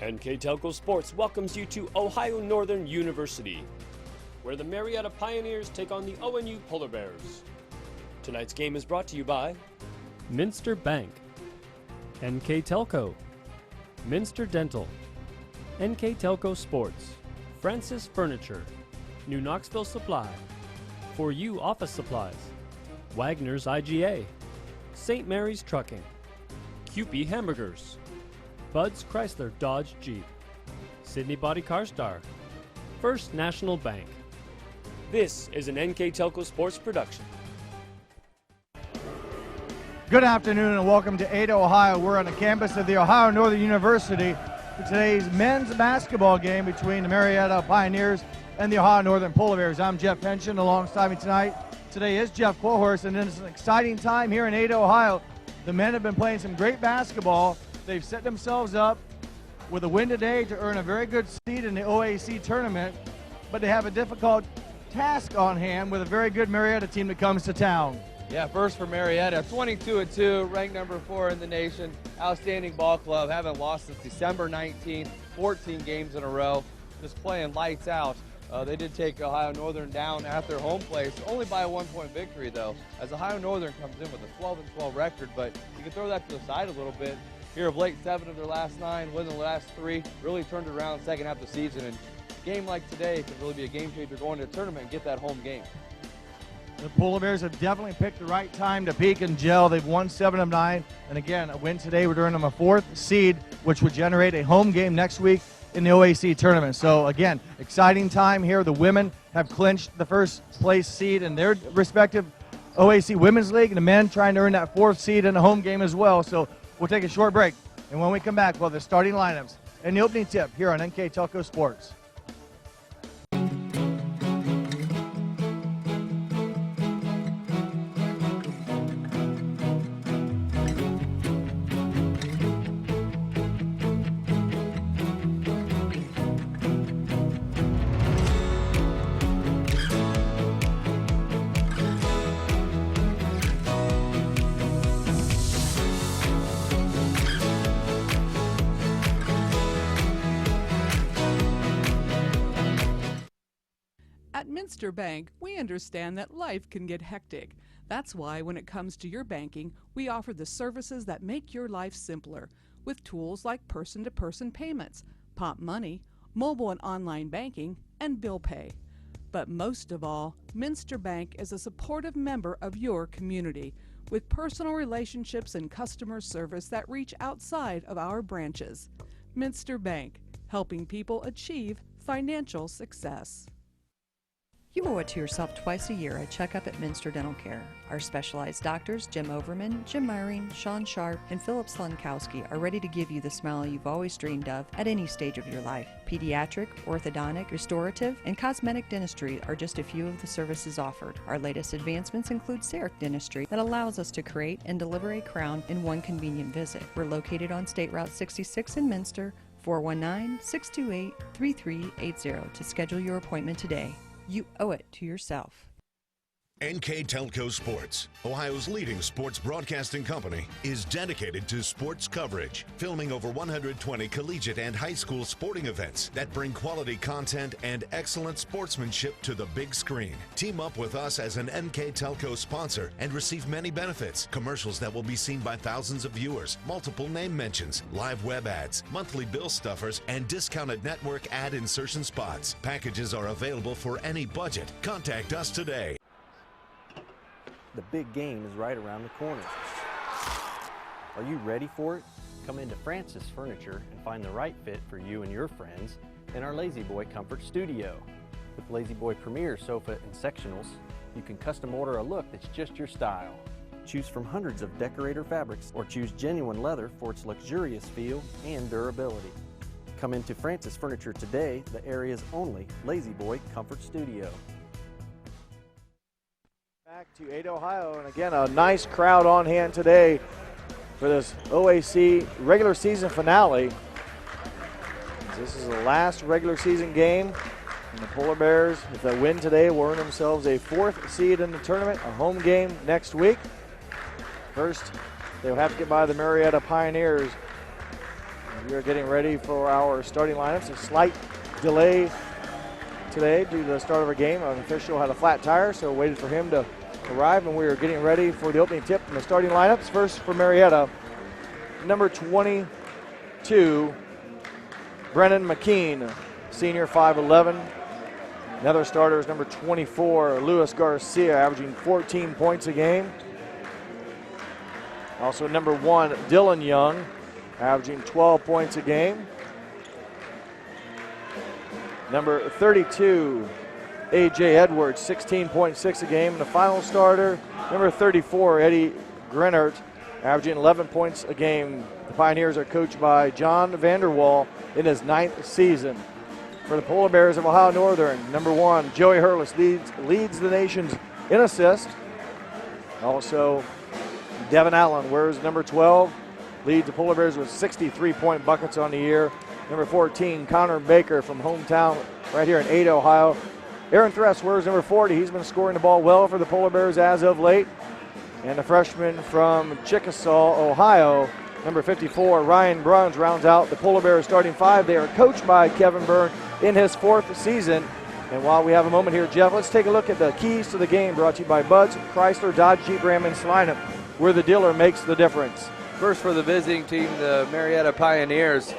NKTelco Sports welcomes you to Ohio Northern University, where the Marietta Pioneers take on the ONU Polar Bears. Tonight's game is brought to you by Minster Bank, NKTelco, Minster Dental, NKTelco Sports, Francis Furniture, New Knoxville Supply, For You Office Supplies, Wagner's IGA, St. Mary's Trucking, Kewpie Hamburgers, Bud's Chrysler Dodge Jeep, Sydney Body Car Star, First National Bank. This is an NKTelco Sports production. Good afternoon and welcome to Ada, Ohio. We're on the campus of the Ohio Northern University for today's men's basketball game between the Marietta Pioneers and the Ohio Northern Polar Bears. I'm Jeff Pension. Alongside me tonight today is Jeff Quillhorse, and it's an exciting time here in Ada, Ohio. The men have been playing some great basketball. They've set themselves up with a win today to earn a very good seed in the OAC tournament, but they have a difficult task on hand with a very good Marietta team that comes to town. Yeah, first for Marietta, 22-2, ranked number 4 in the nation. Outstanding ball club, haven't lost since December 19th, 14 games in a row, just playing lights out. They did take Ohio Northern down at their home place, only by a 1-point victory though, as Ohio Northern comes in with a 12-12 record, but you can throw that to the side a little bit. Here of late, 7 of their last 9, winning the last 3, really turned around second half of the season, and a game like today could really be a game changer going to the tournament and get that home game. The Polar Bears have definitely picked the right time to peak and gel. They've won 7 of 9, and again, a win today would earn them a 4th seed, which would generate a home game next week in the OAC tournament. So again, exciting time here. The women have clinched the first place seed in their respective OAC Women's League, and the men trying to earn that 4th seed in a home game as well. So we'll take a short break, and when we come back, we'll have the starting lineups and the opening tip here on NKTelco Sports. At Minster Bank, we understand that life can get hectic. That's why when it comes to your banking, we offer the services that make your life simpler, with tools like person-to-person payments, Pop Money, mobile and online banking, and bill pay. But most of all, Minster Bank is a supportive member of your community, with personal relationships and customer service that reach outside of our branches. Minster Bank, helping people achieve financial success. You owe it to yourself twice a year a checkup at Minster Dental Care. Our specialized doctors, Jim Overman, Jim Myring, Sean Sharp, and Philip Slunkowski, are ready to give you the smile you've always dreamed of at any stage of your life. Pediatric, orthodontic, restorative, and cosmetic dentistry are just a few of the services offered. Our latest advancements include CEREC dentistry that allows us to create and deliver a crown in one convenient visit. We're located on State Route 66 in Minster, 419-628-3380 to schedule your appointment today. You owe it to yourself. NKTelco Sports, Ohio's leading sports broadcasting company, is dedicated to sports coverage, filming over 120 collegiate and high school sporting events that bring quality content and excellent sportsmanship to the big screen. Team up with us as an NKTelco sponsor and receive many benefits: commercials that will be seen by thousands of viewers, multiple name mentions, live web ads, monthly bill stuffers, and discounted network ad insertion spots. Packages are available for any budget. Contact us today. The big game is right around the corner. Are you ready for it? Come into Francis Furniture and find the right fit for you and your friends in our Lazy Boy Comfort Studio. With Lazy Boy Premier Sofa and Sectionals, you can custom order a look that's just your style. Choose from hundreds of decorator fabrics or choose genuine leather for its luxurious feel and durability. Come into Francis Furniture today, the area's only Lazy Boy Comfort Studio. Back to Ada, Ohio, and again, a nice crowd on hand today for this OAC regular season finale. This is the last regular season game, and the Polar Bears, if they win today, will earn themselves a 4th seed in the tournament, a home game next week. First, they'll have to get by the Marietta Pioneers We are getting ready for our starting lineups. A slight delay today due to the start of our game. An official had a flat tire, so waited for him to arrive, and we are getting ready for the opening tip in the starting lineups. First for Marietta, number 22, Brennan McKean, senior, 5'11". Another starter is number 24, Luis Garcia, averaging 14 points a game. Also number 1, Dylan Young, averaging 12 points a game. Number 32, A.J. Edwards, 16.6 a game. And the final starter, number 34, Eddie Grennert, averaging 11 points a game. The Pioneers are coached by John Vanderwall in his 9th season. For the Polar Bears of Ohio Northern, number 1, Joey Hurlis leads the nations in assist. Also, Devin Allen wears number 12, leads the Polar Bears with 63-point buckets on the year. Number 14, Connor Baker from hometown right here in Ada, Ohio. Aaron Thress wears number 40. He's been scoring the ball well for the Polar Bears as of late. And the freshman from Chickasaw, Ohio, number 54, Ryan Bruns, rounds out the Polar Bears starting 5. They are coached by Kevin Byrne in his 4th season. And while we have a moment here, Jeff, let's take a look at the keys to the game brought to you by Bud's, Chrysler, Dodge, Jeep, Ram, and Salina, where the dealer makes the difference. First for the visiting team, the Marietta Pioneers.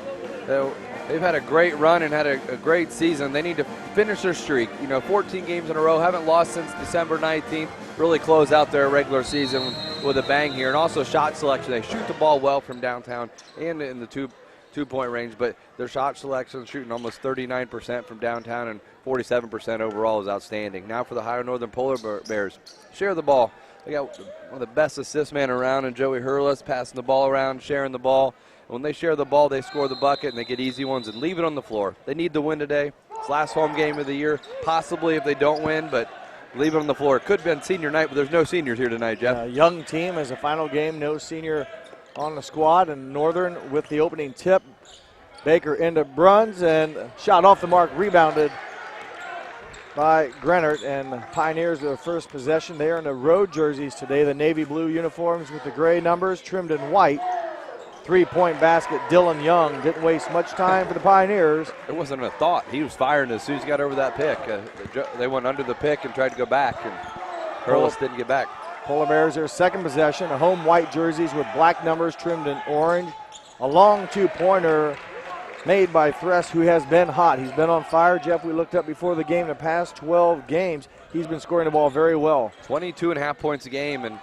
They've had a great run and had a great season. They need to finish their streak. 14 games in a row, haven't lost since December 19th. Really close out their regular season with a bang here. And also shot selection. They shoot the ball well from downtown and in the two-point range, but their shot selection, shooting almost 39% from downtown and 47% overall, is outstanding. Now for the Ohio Northern Polar Bears. Share the ball. They got one of the best assist men around in Joey Hurlis, passing the ball around, sharing the ball. When they share the ball, they score the bucket, and they get easy ones and leave it on the floor. They need to win today. It's last home game of the year, possibly if they don't win, but leave it on the floor. It could have been senior night, but there's no seniors here tonight, Jeff. Young team as a final game, no senior on the squad, and Northern with the opening tip. Baker into Bruns, and shot off the mark, rebounded by Grennert, and Pioneers with their first possession. They are in the road jerseys today, the navy blue uniforms with the gray numbers trimmed in white. 3-point basket, Dylan Young didn't waste much time for the Pioneers. It wasn't a thought. He was firing as soon as he got over that pick. They went under the pick and tried to go back, and Hurlis didn't get back. Polar Bears, their second possession, a home white jerseys with black numbers trimmed in orange. A long two-pointer made by Thress, who has been hot. He's been on fire. Jeff, we looked up before the game, the past 12 games, he's been scoring the ball very well. 22.5 points a game, and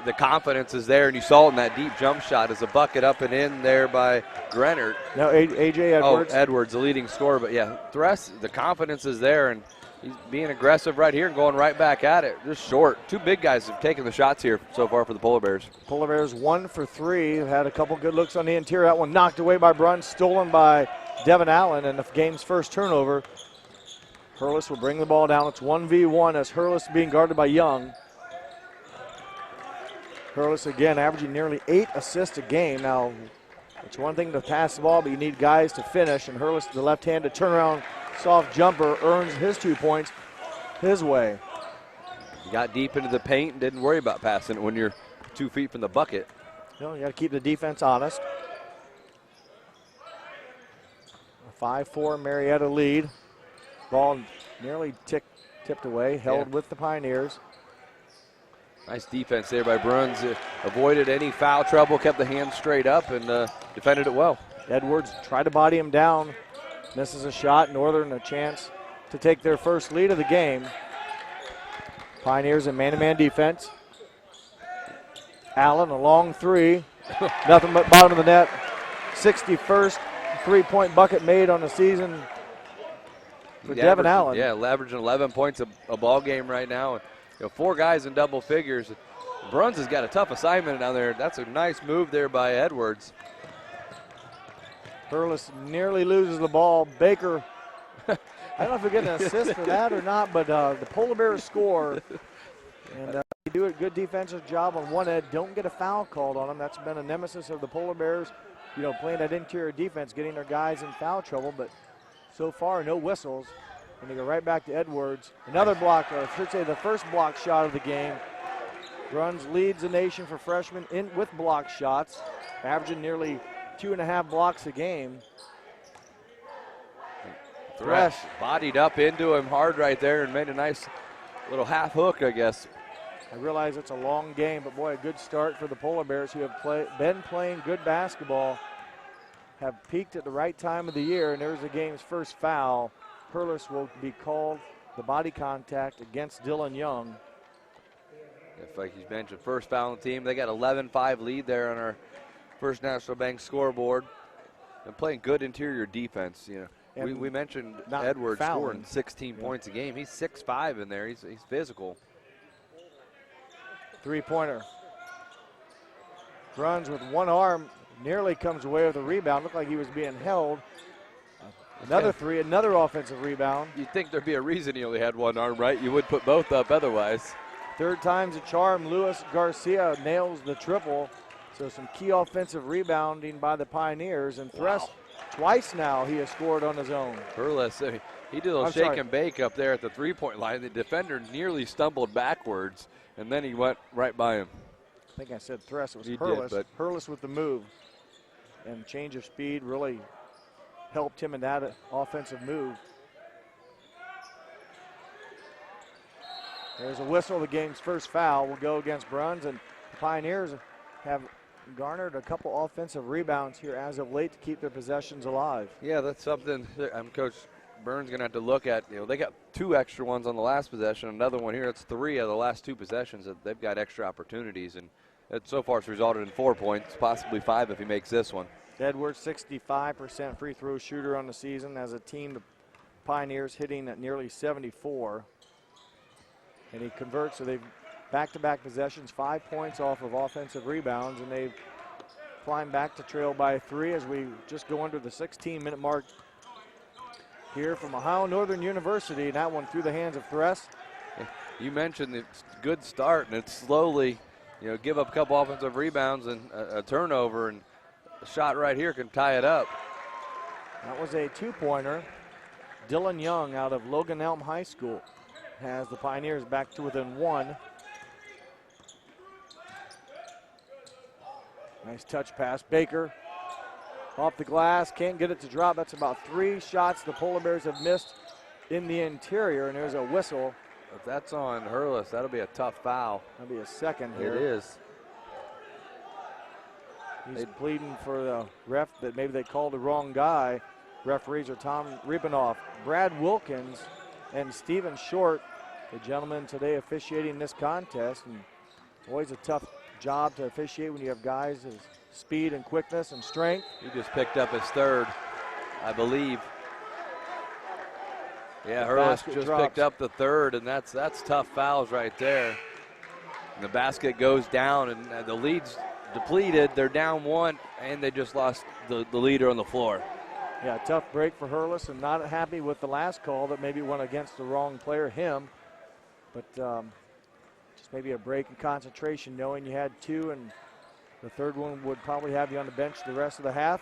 the confidence is there, and you saw it in that deep jump shot as a bucket up and in there by Grennert. Now A.J. Edwards. Oh, Edwards, the leading scorer. But, yeah, Thress, the confidence is there, and he's being aggressive right here and going right back at it. Just short. Two big guys have taken the shots here so far for the Polar Bears. Polar Bears 1 for 3. Had a couple good looks on the interior. That one knocked away by Bruns, stolen by Devin Allen, and the game's first turnover. Hurlis will bring the ball down. It's 1v1 as Hurlis being guarded by Young. Hurlis again averaging nearly 8 assists a game. Now, it's one thing to pass the ball, but you need guys to finish, and Hurlis, the left-handed turnaround soft jumper, earns his 2 points his way. You got deep into the paint and didn't worry about passing it when you're 2 feet from the bucket. You got to keep the defense honest. A 5-4 Marietta lead. Ball nearly tipped away, held with the Pioneers. Nice defense there by Bruns. Avoided any foul trouble, kept the hands straight up, and defended it well. Edwards tried to body him down. Misses a shot. Northern a chance to take their first lead of the game. Pioneers in man-to-man defense. Allen, a long three. Nothing but bottom of the net. 61st three-point bucket made on the season for Devin Allen. Yeah, averaging 11 points a ball game right now. 4 guys in double figures. Bruns has got a tough assignment down there. That's a nice move there by Edwards. Hurlis nearly loses the ball. Baker, I don't know if we get an assist for that or not, but the Polar Bears score. And they do a good defensive job on one end. Don't get a foul called on them. That's been a nemesis of the Polar Bears, playing that interior defense, getting their guys in foul trouble. But so far, no whistles. And they go right back to Edwards. Another block, or I should say the first block shot of the game. Bruns leads the nation for freshmen with block shots, averaging nearly 2.5 blocks a game. Thresh bodied up into him hard right there and made a nice little half hook, I guess. I realize it's a long game, but boy, a good start for the Polar Bears, who have been playing good basketball, have peaked at the right time of the year, and there's the game's first foul. Hurlis will be called the body contact against Dylan Young. Like he's mentioned, first foul on the team. They got 11-5 lead there on our First National Bank scoreboard. And playing good interior defense, you know. We mentioned Edwards scoring 16 points a game. He's 6'5" in there. He's physical. Three-pointer. Runs with one arm, nearly comes away with a rebound. Looked like he was being held. Another three, another offensive rebound. You'd think there'd be a reason he only had one arm, right? You would put both up otherwise. Third time's a charm. Luis Garcia nails the triple. So some key offensive rebounding by the Pioneers. And Thresh, twice now he has scored on his own. Hurlis, he did a little shake and bake up there at the three-point line. The defender nearly stumbled backwards, and then he went right by him. I think I said Thresh. It was Hurlis. But Hurlis with the move. And change of speed really helped him in that offensive move. There's a whistle. The game's first foul will go against Bruns, and the Pioneers have garnered a couple offensive rebounds here as of late to keep their possessions alive. Yeah, that's something Coach Burns going to have to look at. You know, they got 2 extra ones on the last possession, another one here. It's 3 of the last 2 possessions that they've got extra opportunities, and so far it's resulted in 4 points, possibly 5 if he makes this one. Edwards, 65% free throw shooter on the season. As a team, the Pioneers hitting at nearly 74. And he converts, so they've back-to-back possessions, 5 points off of offensive rebounds, and they've climbed back to trail by 3 as we just go under the 16-minute mark here from Ohio Northern University. And that one through the hands of Thresh. You mentioned it's a good start, and it's slowly, you know, give up a couple offensive rebounds and a turnover, and a shot right here can tie it up. That was a 2-pointer. Dylan Young out of Logan Elm High School has the Pioneers back to within 1. Nice touch pass. Baker off the glass, can't get it to drop. That's about 3 shots the Polar Bears have missed in the interior, and there's a whistle. If that's on Hurlis, that'll be a tough foul. That'll be a second here. It is. He's pleading for the ref that maybe they called the wrong guy. Referees are Tom Ripanoff, Brad Wilkins, and Stephen Short, the gentleman today officiating this contest. And always a tough job to officiate when you have guys as speed and quickness and strength. He just picked up his 3rd, I believe. Yeah, Hurlis just picked up the 3rd, and that's tough fouls right there. And the basket goes down, and the lead's depleted. They're down 1, and they just lost the leader on the floor. Yeah, tough break for Hurlis, and not happy with the last call that maybe went against the wrong player, him. But just maybe a break in concentration, knowing you had 2, and the 3rd one would probably have you on the bench the rest of the half.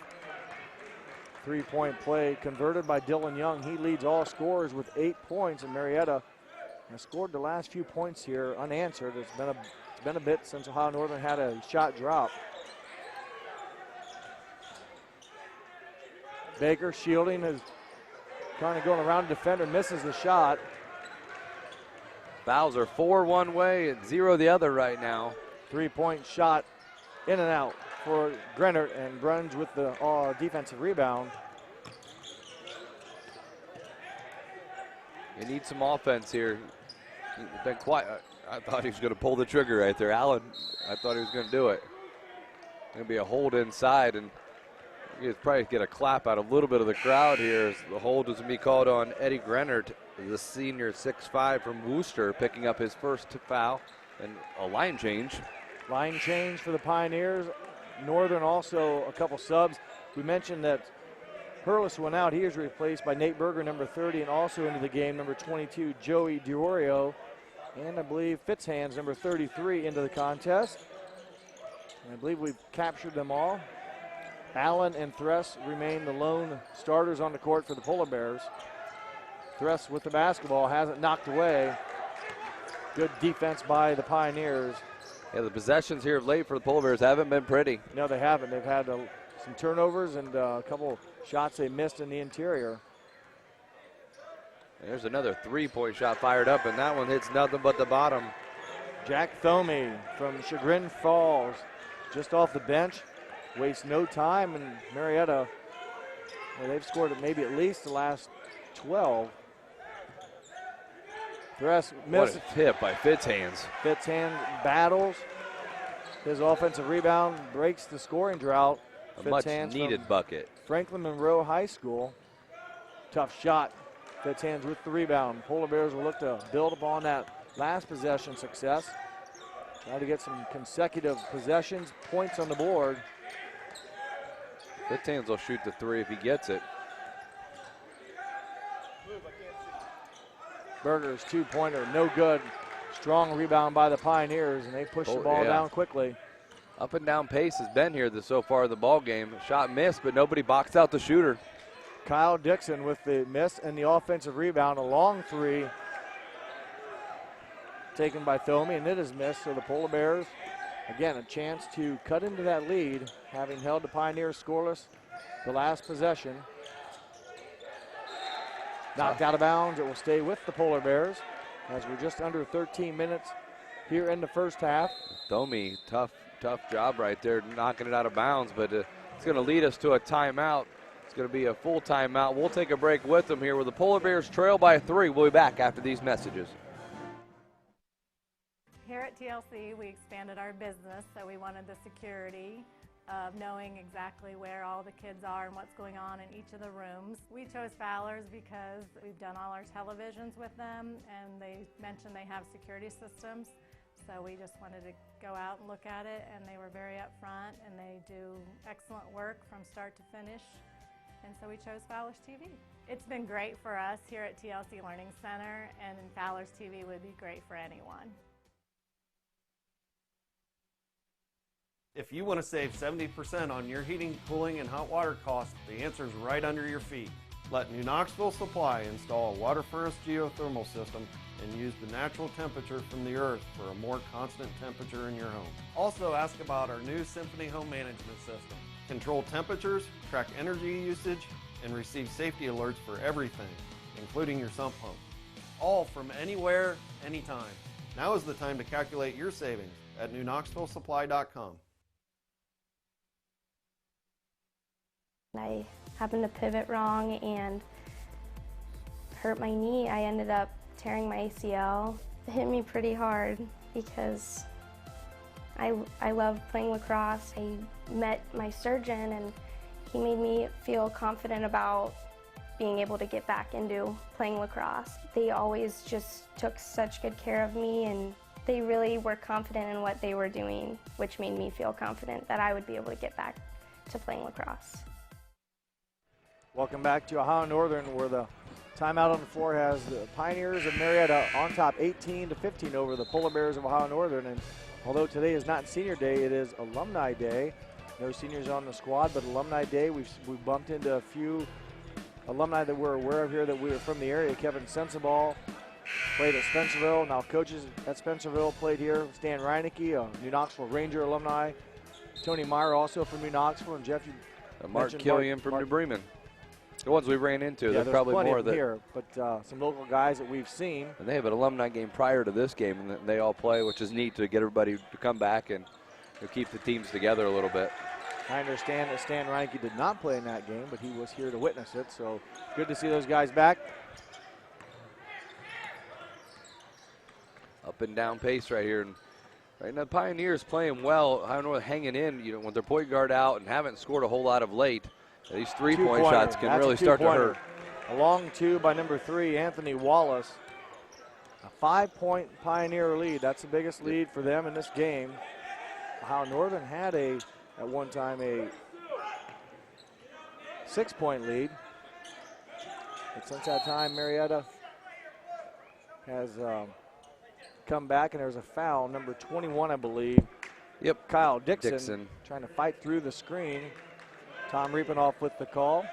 3-point play converted by Dylan Young. He leads all scorers with 8 points, and Marietta has scored the last few points here unanswered. It's been a bit since Ohio Northern had a shot drop. Baker shielding, is kind of going around the defender, misses the shot. Fouls are 4 one way and 0 the other right now. 3-point shot in and out for Grennert, and Bruns with the defensive rebound. You need some offense here. He's been quiet. I thought he was going to pull the trigger right there. Allen, I thought he was going to do it. Going to be a hold inside, and you probably get a clap out of a little bit of the crowd here as the hold is going to be called on Eddie Grennert, the senior 6'5" from Worcester, picking up his first foul and a line change. Line change for the Pioneers. Northern also a couple subs. We mentioned that Hurlis went out. He is replaced by Nate Berger, number 30, and also into the game, number 22, Joey DiOrio. And I believe Fitzhands, number 33, into the contest. And I believe we've captured them all. Allen and Thresh remain the lone starters on the court for the Polar Bears. Thresh with the basketball, has it knocked away. Good defense by the Pioneers. Yeah, the possessions here of late for the Polar Bears haven't been pretty. No, they haven't. They've had some turnovers and a couple shots they missed in the interior. There's another three-point shot fired up, and that one hits nothing but the bottom. Jack Thomey from Chagrin Falls, just off the bench, wastes no time, and Marietta, well, they've scored maybe at least the last 12. Thress missed. What a tip by Fitzhands. Fitzhand battles. His offensive rebound breaks the scoring drought. A much-needed bucket. Franklin Monroe High School. Tough shot. Fitzhands with the rebound. Polar Bears will look to build upon that last possession success. Try to get some consecutive possessions, points on the board. Fitzhands will shoot the three if he gets it. Berger's two-pointer, no good. Strong rebound by the Pioneers, and they push the ball down quickly. Up and down pace has been here so far in the ball game. Shot missed, but nobody boxed out the shooter. Kyle Dixon with the miss and the offensive rebound. A long three taken by Thomey, and it is missed. So the Polar Bears, again, a chance to cut into that lead, having held the Pioneers scoreless the last possession. Knocked out of bounds. It will stay with the Polar Bears as we're just under 13 minutes here in the first half. Thomey, tough job right there, knocking it out of bounds, but it's going to lead us to a timeout. It's going to be a full timeout. We'll take a break with them here where the Polar Bears trail by 3. We'll be back after these messages. Here at TLC, we expanded our business, so we wanted the security of knowing exactly where all the kids are and what's going on in each of the rooms. We chose Fowler's because we've done all our televisions with them, and they mentioned they have security systems. So we just wanted to go out and look at it, and they were very upfront, and they do excellent work from start to finish. And so we chose Fowler's TV. It's been great for us here at TLC Learning Center, and Fowler's TV would be great for anyone. If you want to save 70% on your heating, cooling, and hot water costs, the answer is right under your feet. Let New Knoxville Supply install a water furnace geothermal system and use the natural temperature from the earth for a more constant temperature in your home. Also ask about our new Symphony home management system. Control temperatures, track energy usage, and receive safety alerts for everything, including your sump pump. All from anywhere, anytime. Now is the time to calculate your savings at newknoxvillesupply.com. I happened to pivot wrong and hurt my knee. I ended up tearing my ACL. It hit me pretty hard because I love playing lacrosse. I met my surgeon and he made me feel confident about being able to get back into playing lacrosse. They always just took such good care of me, and they really were confident in what they were doing, which made me feel confident that I would be able to get back to playing lacrosse. Welcome back to Ohio Northern, where the timeout on the floor has the Pioneers of Marietta on top 18-15 over the Polar Bears of Ohio Northern. And although today is not Senior Day, it is Alumni Day. No seniors on the squad, but Alumni Day, we've bumped into a few alumni that we're aware of here that we are from the area. Kevin Sensabaugh played at Spencerville, now coaches at Spencerville, played here. Stan Reinecke, a New Knoxville Ranger alumni. Tony Meyer, also from New Knoxville. And Jeff, you Mark Killian from New Bremen. The ones we ran into, yeah, there's probably more that here, but some local guys that we've seen. And they have an alumni game prior to this game, and they all play, which is neat to get everybody to come back and keep the teams together a little bit. I understand that Stan Reinecke did not play in that game, but he was here to witness it, so good to see those guys back. Up and down pace right here. And right now, the Pioneers playing well. Ohio North hanging in, with their point guard out and haven't scored a whole lot of late. These three-point shots can really start to hurt. A long two by number 3, Anthony Wallace. A 5-point Pioneer lead. That's the biggest lead for them in this game. Ohio Northern had at one time a 6-point lead. But since that time, Marietta has come back, and there's a foul, number 21, I believe. Yep. Kyle Dixon trying to fight through the screen. Tom Riepenoff with the call.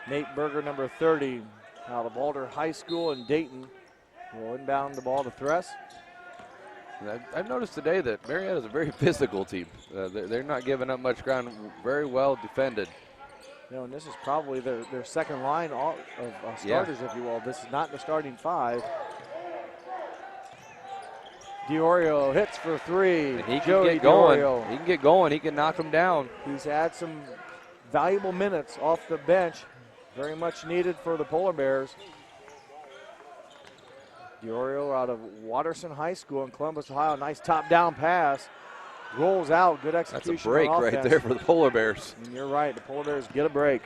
Nate Berger, number 30, out of Alder High School in Dayton, will inbound the ball to Thress. I've noticed today that Marietta is a very physical team. They're not giving up much ground, very well defended. You know, and this is probably their second line of starters, if you will. This is not the starting five. Diorio hits for three. And he can Jody get going. Diorio. He can get going. He can knock them down. He's had some valuable minutes off the bench. Very much needed for the Polar Bears. Diorio out of Watterson High School in Columbus, Ohio. Nice top-down pass. Rolls out. Good execution. That's a break on right offense. there for the Polar Bears. And you're right. The Polar Bears get a break.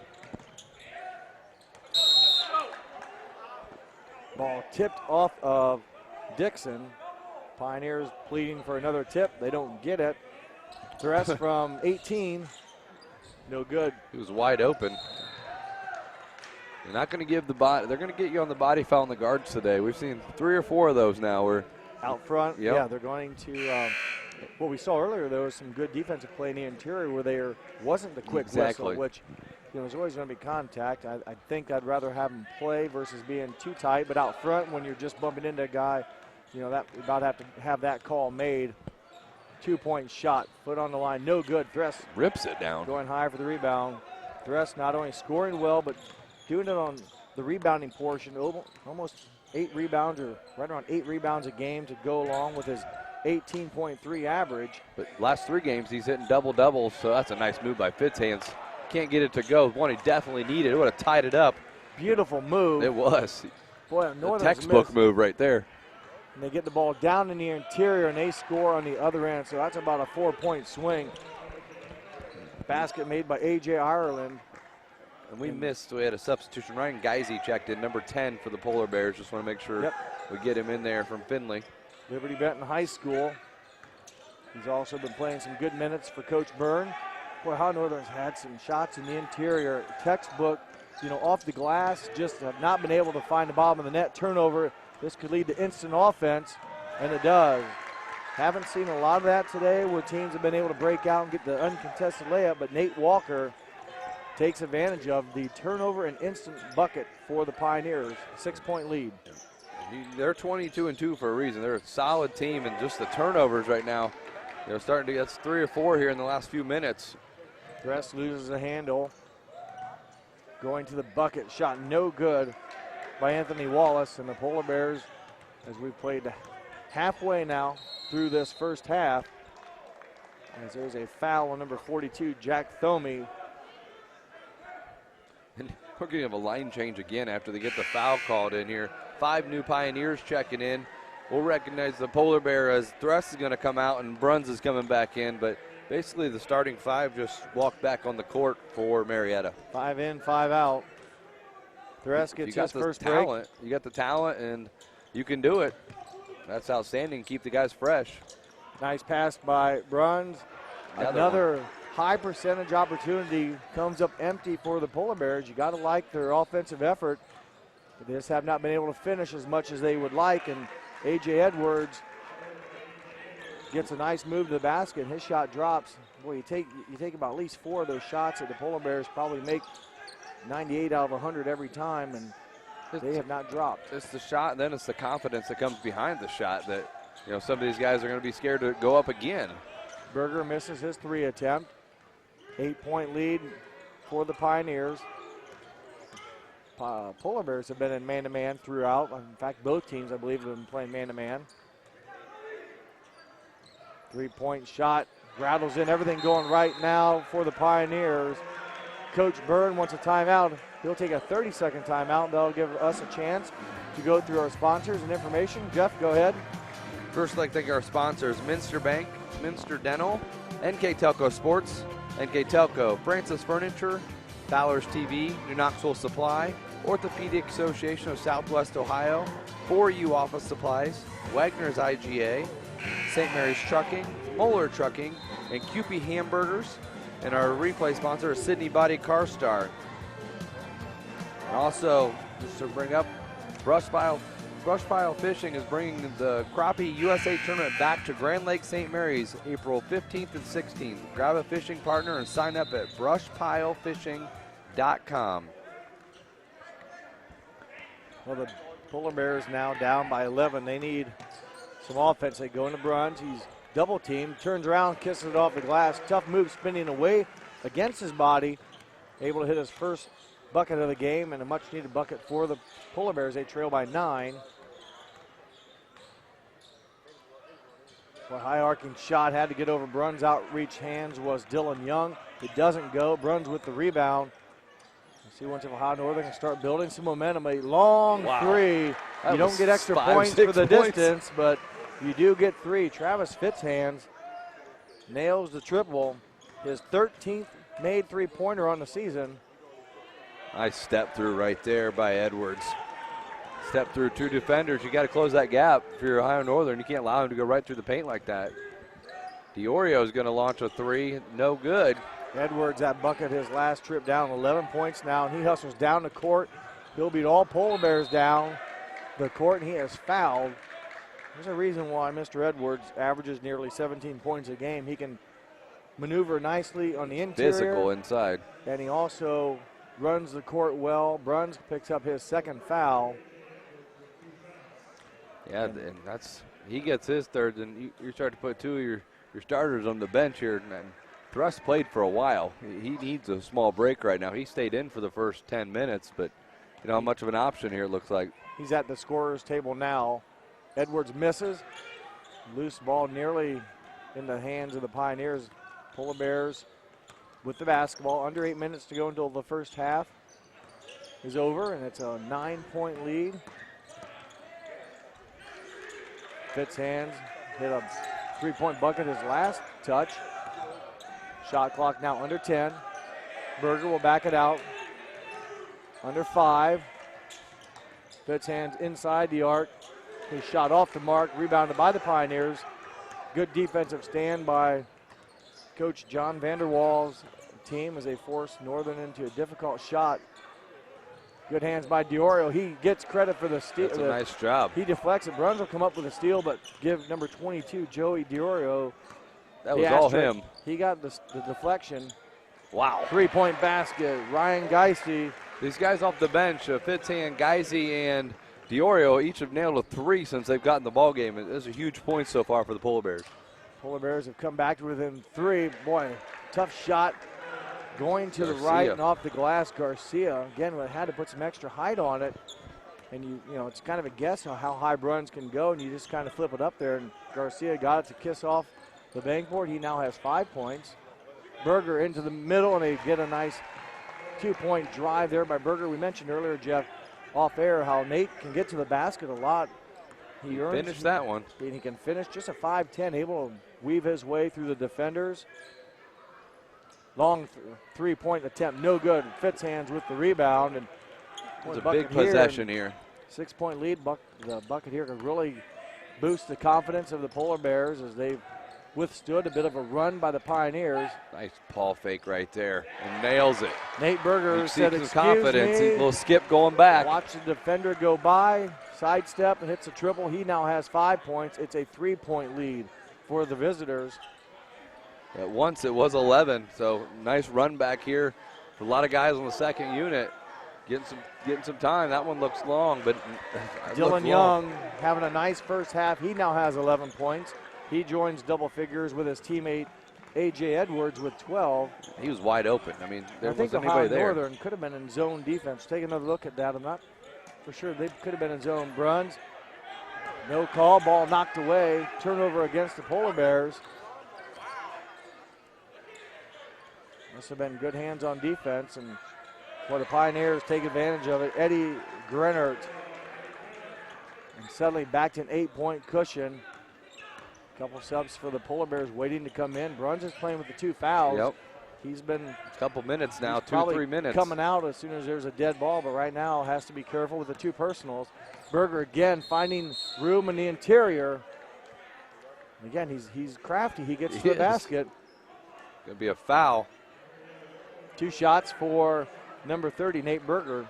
Ball tipped off of Dixon. Pioneers pleading for another tip. They don't get it. Thrust from 18. No good. He was wide open. They're not going to give the body. They're going to get you on the body foul in the guards today. We've seen 3 or 4 of those now. Where out front, yep. Yeah, they're going to. What we saw earlier, there was some good defensive play in the interior where there wasn't the quick whistle, which there's always going to be contact. I think I'd rather have them play versus being too tight. But out front, when you're just bumping into a guy, that we about have to have that call made. 2-point shot, foot on the line, no good. Thress rips it down. Going high for the rebound. Thress not only scoring well, but doing it on the rebounding portion. Almost 8 rebounds, or right around 8 rebounds a game to go along with his 18.3 average. But last 3 games, he's hitting double-doubles, so that's a nice move by Fitzhands. Can't get it to go. One he definitely needed. It would have tied it up. Beautiful move. It was. Boy, a textbook move right there. And they get the ball down in the interior, and they score on the other end. So that's about a 4-point swing. Basket made by A.J. Ireland. And we missed. We had a substitution. Ryan Geisy checked in, number 10 for the Polar Bears. Just want to make sure we get him in there from Findlay. Liberty Benton High School. He's also been playing some good minutes for Coach Byrne. Boy, how Northern's had some shots in the interior. Textbook, off the glass, just have not been able to find the bottom of the net. Turnover. This could lead to instant offense, and it does. Haven't seen a lot of that today where teams have been able to break out and get the uncontested layup, but Nate Walker takes advantage of the turnover and instant bucket for the Pioneers. 6-point lead. They're 22-2 for a reason. They're a solid team, and just the turnovers right now, they're starting to get 3 or 4 here in the last few minutes. Dress loses a handle. Going to the bucket, shot no good by Anthony Wallace, and the Polar Bears, as we've played halfway now through this first half, as there's a foul on number 42, Jack Thomey. And we're going to have a line change again after they get the foul called in here. 5 new Pioneers checking in. We'll recognize the Polar Bear as Thrust is going to come out and Bruns is coming back in, but basically the starting 5 just walked back on the court for Marietta. 5 in, 5 out. Thrust gets his first talent. break. You got the talent, and you can do it. That's outstanding. Keep the guys fresh. Nice pass by Bruns. Another high percentage opportunity comes up empty for the Polar Bears. You got to like their offensive effort. But they just have not been able to finish as much as they would like. And A.J. Edwards gets a nice move to the basket. His shot drops. Boy, you take about at least 4 of those shots that the Polar Bears probably make 98 out of 100 every time, and they have not dropped. It's the shot, and then it's the confidence that comes behind the shot that, some of these guys are going to be scared to go up again. Berger misses his 3 attempt. 8-point lead for the Pioneers. Polar Bears have been in man-to-man throughout. In fact, both teams, I believe, have been playing man-to-man. 3-point shot rattles in. Everything going right now for the Pioneers. Coach Byrne wants a timeout. He'll take a 30-second timeout. That'll give us a chance to go through our sponsors and information. Jeff, go ahead. First, I'd like to thank our sponsors, Minster Bank, Minster Dental, NKTelco Sports, NKTelco, Francis Furniture, Fowler's TV, New Knoxville Supply, Orthopedic Association of Southwest Ohio, 4U Office Supplies, Wagner's IGA, St. Mary's Trucking, Moeller Trucking, and Cupie Hamburgers. And our replay sponsor is Sydney Body Car Star. And also, just to bring up, Brush Pile Fishing is bringing the Crappie USA Tournament back to Grand Lake St. Mary's April 15th and 16th. Grab a fishing partner and sign up at brushpilefishing.com. Well, the Polar Bears now down by 11. They need some offense. They go into Bruns. He's double teamed, turns around, kisses it off the glass. Tough move, spinning away against his body. Able to hit his first bucket of the game, and a much-needed bucket for the Polar Bears. They trail by 9. A high arcing shot had to get over Bruns' outreach hands was Dylan Young. It doesn't go. Bruns with the rebound. Let's see once if Ohio Northern can start building some momentum. A long three. You don't get extra points for the distance, but you do get 3. Travis Fitzhands nails the triple. His 13th made three-pointer on the season. Nice step through right there by Edwards. Step through 2 defenders. You got to close that gap if you're Ohio Northern. You can't allow him to go right through the paint like that. DiOrio is going to launch a 3. No good. Edwards, that bucket his last trip down, 11 points now, and he hustles down the court. He'll beat all Polar Bears down the court, and he has fouled. There's a reason why Mr. Edwards averages nearly 17 points a game. He can maneuver nicely on the interior. Physical inside. And he also runs the court well. Bruns picks up his second foul. Yeah, and he gets his third, and you start to put 2 of your starters on the bench here. And Thrust played for a while. He needs a small break right now. He stayed in for the first 10 minutes, but you know how much of an option here it looks like. He's at the scorer's table now. Edwards misses. Loose ball nearly in the hands of the Pioneers. Polar Bears with the basketball. Under 8 minutes to go until the first half is over, and it's a 9-point lead. Fitzhands hit a three-point bucket his last touch. Shot clock now under 10. Berger will back it out. Under 5. Fitzhands inside the arc. His shot off the mark, rebounded by the Pioneers. Good defensive stand by Coach John Vanderwall's team as they force Northern into a difficult shot. Good hands by DiOrio. He gets credit for the steal. That's a nice job. He deflects it. Bruns will come up with a steal, but give number 22, Joey DiOrio. That was all him. He got the deflection. Wow. 3-point basket. Ryan Geisty. These guys off the bench, Fitzhand, Geisy, and DiOrio each have nailed a 3 since they've gotten the ball game. Those are huge points so far for the Polar Bears. Polar Bears have come back within 3. Boy, tough shot going to the right and off the glass. Garcia, again, had to put some extra height on it. And, you know, it's kind of a guess on how high Bruns can go, and you just kind of flip it up there. And Garcia got it to kiss off the bankboard. He now has 5 points. Berger into the middle, and they get a nice 2-point drive there by Berger. We mentioned earlier, Jeff, off air, how Nate can get to the basket a lot. He finished that one. And he can finish just a 5'10", able to weave his way through the defenders. Long three-point attempt, no good. Fitzhands with the rebound. And it's a big possession here. 6-point lead. The bucket here could really boost the confidence of the Polar Bears as they've withstood a bit of a run by the Pioneers. Nice ball fake right there, and nails it. Nate Berger said, "Excuse confidence. me." A little skip going back. Watch the defender go by, sidestep, and hits a triple. He now has 5 points. It's a 3-point lead for the visitors. At once it was 11, so nice run back here for a lot of guys on the second unit. Getting some time. That one looks long, but Dylan Young having a nice first half. He now has 11 points. He joins double figures with his teammate A.J. Edwards with 12. He was wide open. I mean, there wasn't Ohio anybody there. Northern could have been in zone defense. Take another look at that. I'm not for sure. They could have been in zone. Bruns, no call. Ball knocked away. Turnover against the Polar Bears. Must have been good hands on defense, and the Pioneers take advantage of it. Eddie Grenert, and suddenly back to an 8-point cushion. Couple subs for the Polar Bears waiting to come in. Bruns is playing with the 2 fouls. Yep. He's been a couple minutes now, 2-3 minutes. Coming out as soon as there's a dead ball, but right now has to be careful with the 2 personals. Berger again finding room in the interior. Again, he's crafty. He gets to the basket. Gonna be a foul. 2 shots for number 30, Nate Berger.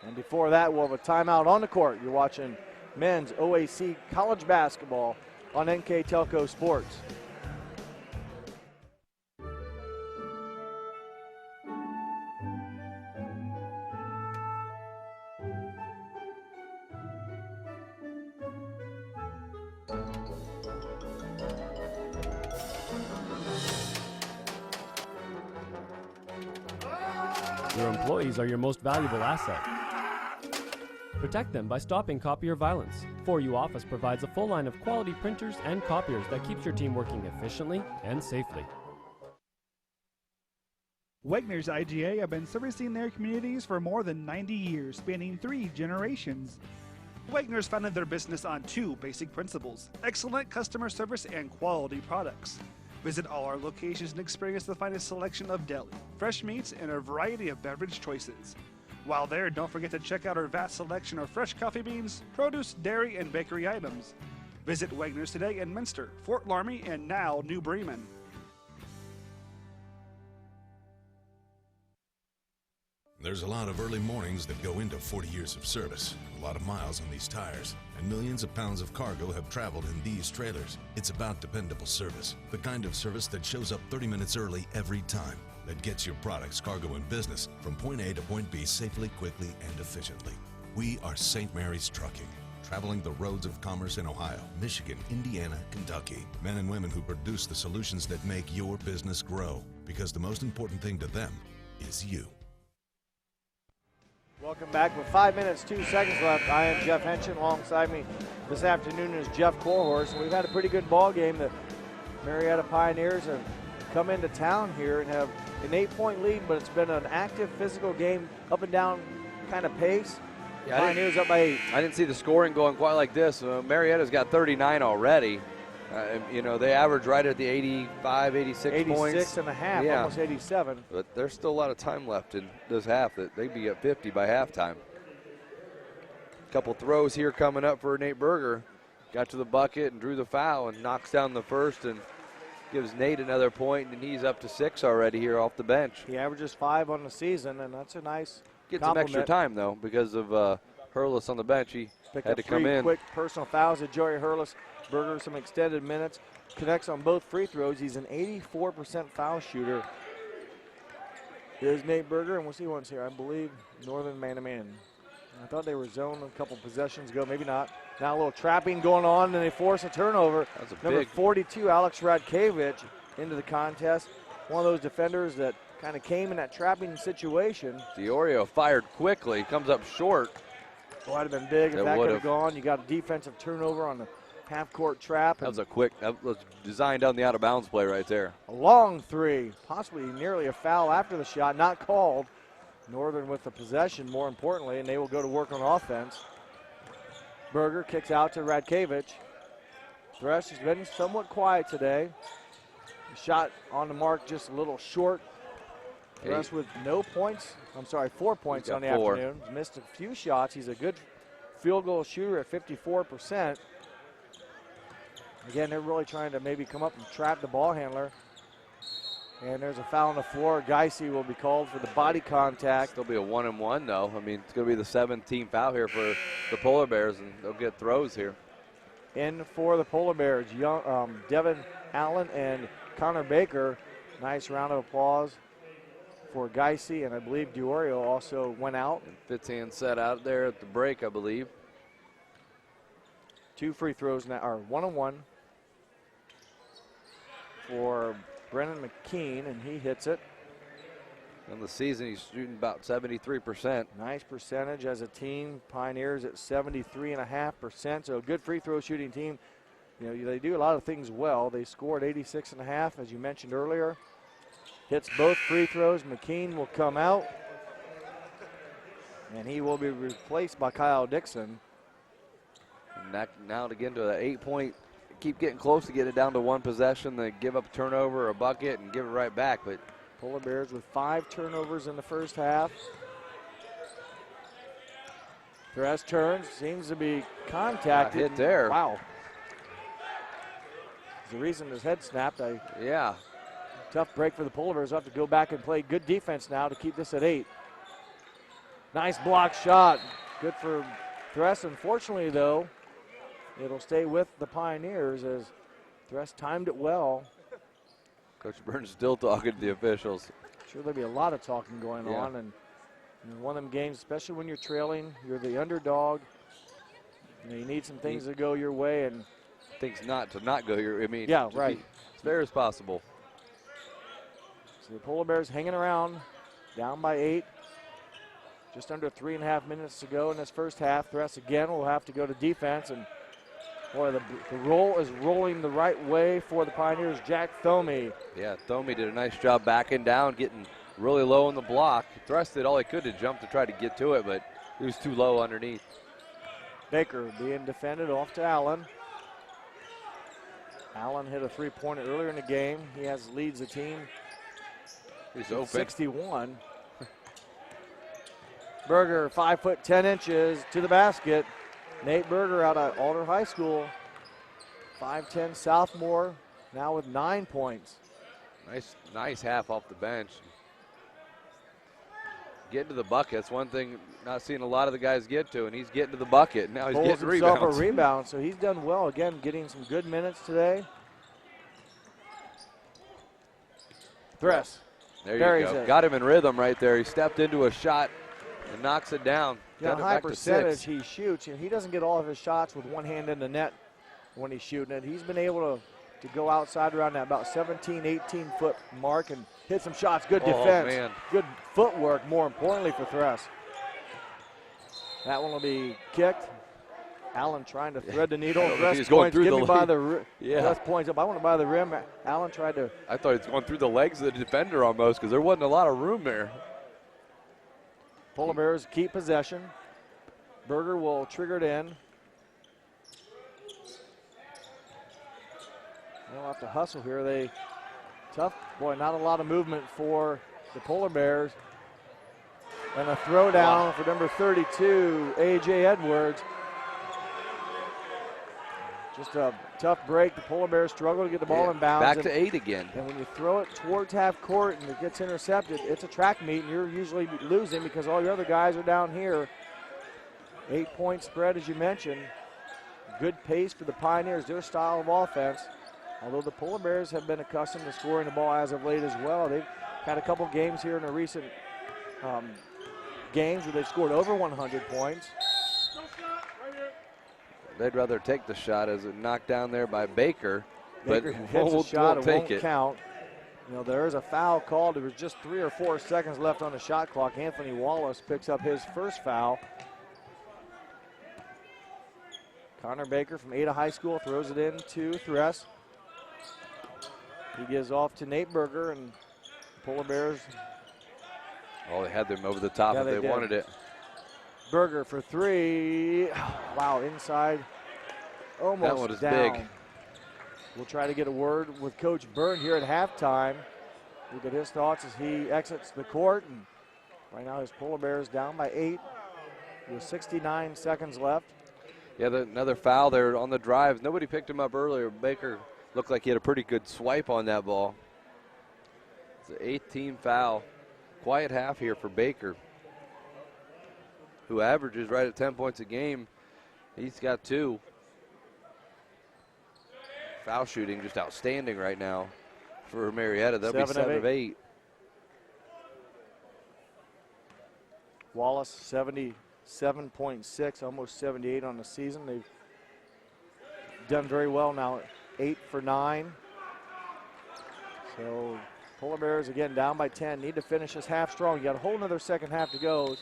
And before that, we'll have a timeout on the court. You're watching men's OAC college basketball on NKTelco Sports. Your employees are your most valuable asset. Protect them by stopping copier violence. 4U Office provides a full line of quality printers and copiers that keeps your team working efficiently and safely. Wegner's IGA have been servicing their communities for more than 90 years, spanning 3 generations. Wegner's founded their business on 2 basic principles: excellent customer service and quality products. Visit all our locations and experience the finest selection of deli, fresh meats, and a variety of beverage choices. While there, don't forget to check out our vast selection of fresh coffee beans, produce, dairy, and bakery items. Visit Wegner's today in Minster, Fort Laramie, and now New Bremen. There's a lot of early mornings that go into 40 years of service, a lot of miles on these tires, and millions of pounds of cargo have traveled in these trailers. It's about dependable service, the kind of service that shows up 30 minutes early every time, that gets your products, cargo, and business from point A to point B safely, quickly, and efficiently. We are St. Mary's Trucking, traveling the roads of commerce in Ohio, Michigan, Indiana, Kentucky. Men and women who produce the solutions that make your business grow, because the most important thing to them is you. Welcome back with 5 minutes, 2 seconds left. I am Jeff Henson. Alongside me this afternoon is Jeff Corhorse. And we've had a pretty good ball game. The Marietta Pioneers have come into town here and have an 8-point lead, but it's been an active physical game, up and down kind of pace. Yeah, Pioneers up by 8. I didn't see the scoring going quite like this. Marietta's got 39 already. They average right at the 85, 86 points. 86 and a half, yeah. Almost 87. But there's still a lot of time left in this half. That they'd be at 50 by halftime. Couple throws here coming up for Nate Berger. Got to the bucket and drew the foul and knocks down the first and gives Nate another point, and he's up to 6 already here off the bench. He averages 5 on the season, and that's a nice Gets compliment. some extra time, though, because of Hurlis on the bench. He Picked had up to come 3 in. quick personal fouls at Joey Hurlis. Berger some extended minutes. Connects on both free throws. He's an 84% foul shooter. Here's Nate Berger, and we'll see once here. I believe Northern man-to-man. I thought they were zoned a couple possessions ago. Maybe not. Now a little trapping going on, and they force a turnover. That's a Number big 42, Alex Radkevich, into the contest. One of those defenders that kind of came in that trapping situation. DiOrio fired quickly, comes up short. Might have been big if That that could would've. have gone. You got a defensive turnover on the half-court trap. That was designed on the out-of-bounds play right there. A long 3, possibly nearly a foul after the shot, not called. Northern with the possession, more importantly, and they will go to work on offense. Berger kicks out to Radkevich. Thresh has been somewhat quiet today. Shot on the mark just a little short. Thresh with no points. 4 points on the 4. afternoon. Missed a few shots. He's a good field goal shooter at 54%. Again, they're really trying to maybe come up and trap the ball handler. And there's a foul on the floor. Geisey will be called for the body contact. There'll be a 1-and-1 though. I mean, it's going to be the 7th team foul here for the Polar Bears, and they'll get throws here. In for the Polar Bears, Devin Allen and Connor Baker. Nice round of applause for Geisey, and I believe DiOrio also went out. Fitzhand set out there at the break, I believe. 2 free throws now, or 1-on-1 for Brennan McKean, and he hits it. In the season, he's shooting about 73%. Nice percentage as a team. Pioneers at 73.5%. So a good free throw shooting team. They do a lot of things well. They scored 86.5, as you mentioned earlier. Hits both free throws. McKean will come out, and he will be replaced by Kyle Dixon. And now to get into an 8-point, keep getting close to get it down to 1 possession, then give up a turnover or a bucket and give it right back. But Polar Bears with 5 turnovers in the first half. Thresh turns, seems to be contacted. Hit there. Wow. There's a reason his head snapped. Yeah. Tough break for the Polar Bears. Have to go back and play good defense now to keep this at 8. Nice block shot. Good for Thresh. Unfortunately, though, it'll stay with the Pioneers as Thresh timed it well. Coach Burns still talking to the officials. Sure, there'll be a lot of talking going on, and one of them games, especially when you're trailing, you're the underdog. You need some things to go your way, and things not go your. I mean, yeah, right. As fair as possible. So the Polar Bears hanging around, down by 8. Just under 3.5 minutes to go in this first half. Thress again will have to go to defense, and boy, the roll is rolling the right way for the Pioneers. Jack Thomey. Yeah, Thomey did a nice job backing down, getting really low on the block. Thress did all he could to jump to try to get to it, but he was too low underneath. Baker being defended off to Allen. Allen hit a three-pointer earlier in the game. He leads the team. He's open. 61. Berger, 5'10" to the basket. Nate Berger out of Alder High School. 5'10" sophomore, now with 9 points. Nice half off the bench. Getting to the bucket, that's one thing not seeing a lot of the guys get to, and he's getting to the bucket. Now he's getting rebounds. Himself a rebound, so he's done well. Again, getting some good minutes today. Thress. There you go. Got him in rhythm right there. He stepped into a shot and knocks it down. Yeah, high percentage he shoots. And he doesn't get all of his shots with one hand in the net when he's shooting it. He's been able to go outside around that about 17, 18-foot mark and hit some shots. Good defense. Man. Good footwork, more importantly, for Thress. That one will be kicked. Allen trying to thread the needle. He's going through the by the rim. Yeah. Thress points up. I want to buy the rim. Allen tried to. I thought he was going through the legs of the defender almost because there wasn't a lot of room there. Polar Bears keep possession. Berger will trigger it in. They'll have to hustle here. Tough, boy, not a lot of movement for the Polar Bears. And a throwdown for number 32, A.J. Edwards. Just a tough break. The Polar Bears struggle to get the ball in bounds. Back to 8 again. And when you throw it towards half court and it gets intercepted, it's a track meet, and you're usually losing because all your other guys are down here. 8-point spread, as you mentioned. Good pace for the Pioneers, their style of offense. Although the Polar Bears have been accustomed to scoring the ball as of late as well. They've had a couple games here in the recent games where they've scored over 100 points. They'd rather take the shot as it knocked down there by Baker. Baker hits a shot, it won't count. You know, there is a foul called. There was just 3 or 4 seconds left on the shot clock. Anthony Wallace picks up his first foul. Connor Baker from Ada High School throws it in to Thress. He gives off to Nate Berger, and the Polar Bears. Oh, they had them over the top if they wanted it. Berger for 3. Wow, inside. Almost that one is down. big. We'll try to get a word with Coach Byrne here at halftime. We'll get his thoughts as he exits the court. And right now his Polar Bears down by 8 with 69 seconds left. Yeah, another foul there on the drive. Nobody picked him up earlier. Baker looked like he had a pretty good swipe on that ball. It's an 8th-team foul. Quiet half here for Baker, who averages right at 10 points a game. He's got 2. Foul shooting just outstanding right now for Marietta. That'll be 7 of 8. Wallace, 77.6, almost 78 on the season. They've done very well now, 8 for 9. So Polar Bears again down by 10. Need to finish this half strong. You got a whole another second half to go.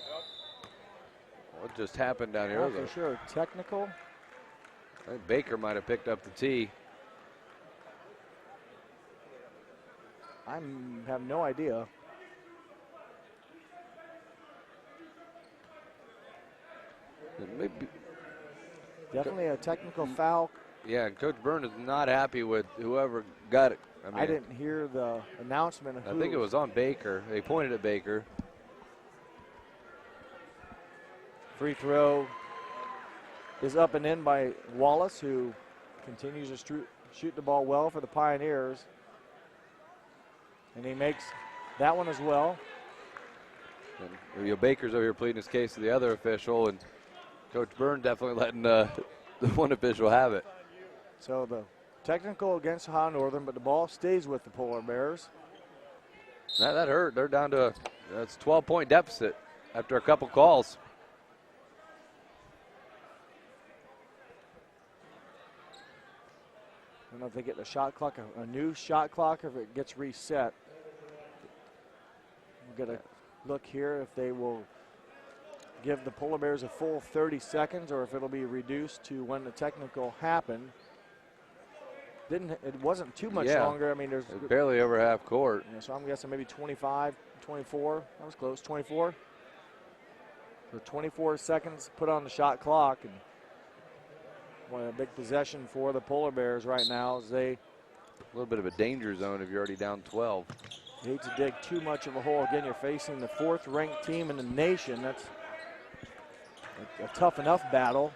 What just happened down here? Oh, for sure, technical. I think Baker might have picked up the tee. I have no idea. Maybe. Definitely a technical foul. Yeah, and Coach Byrne is not happy with whoever got it. I didn't hear the announcement. I think it was on Baker. They pointed at Baker. Free throw is up and in by Wallace, who continues to shoot the ball well for the Pioneers. And he makes that one as well. And, Baker's over here pleading his case to the other official, and Coach Byrne definitely letting the one official have it. So the technical against Ohio Northern, but the ball stays with the Polar Bears. That hurt. They're down to that's 12-point deficit after a couple calls. I don't know if they get the shot clock, a new shot clock, or if it gets reset. We'll get a look here if they will give the Polar Bears a full 30 seconds or if it'll be reduced to when the technical happened. It wasn't too much longer. I mean, there's barely over half court. Yeah, so I'm guessing maybe 25, 24. That was close, 24. So 24 seconds put on the shot clock, and a big possession for the Polar Bears right now as they. A little bit of a danger zone if you're already down 12. Hate to dig too much of a hole. Again, you're facing the 4th ranked team in the nation. That's a tough enough battle.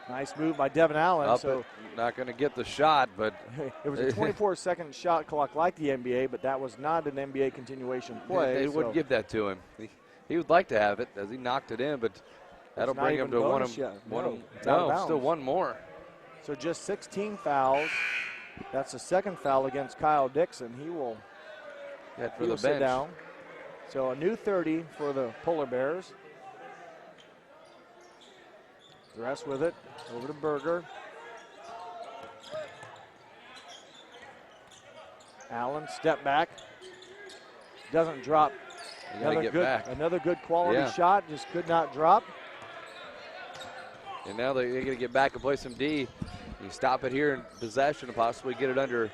Nice move by Devin Allen. So not going to get the shot, but it was a 24-second shot clock like the NBA, but that was not an NBA continuation play. They wouldn't give that to him. He would like to have it as he knocked it in, but that'll bring him to still one more. So just 16 fouls. That's the second foul against Kyle Dixon. He will head for the bench. Sit down. So a new 30 for the Polar Bears. The rest with it. Over to Berger. Allen, step back. Doesn't drop. Another good quality shot, just could not drop. And now they're going to get back and play some D. You stop it here in possession and possibly get it under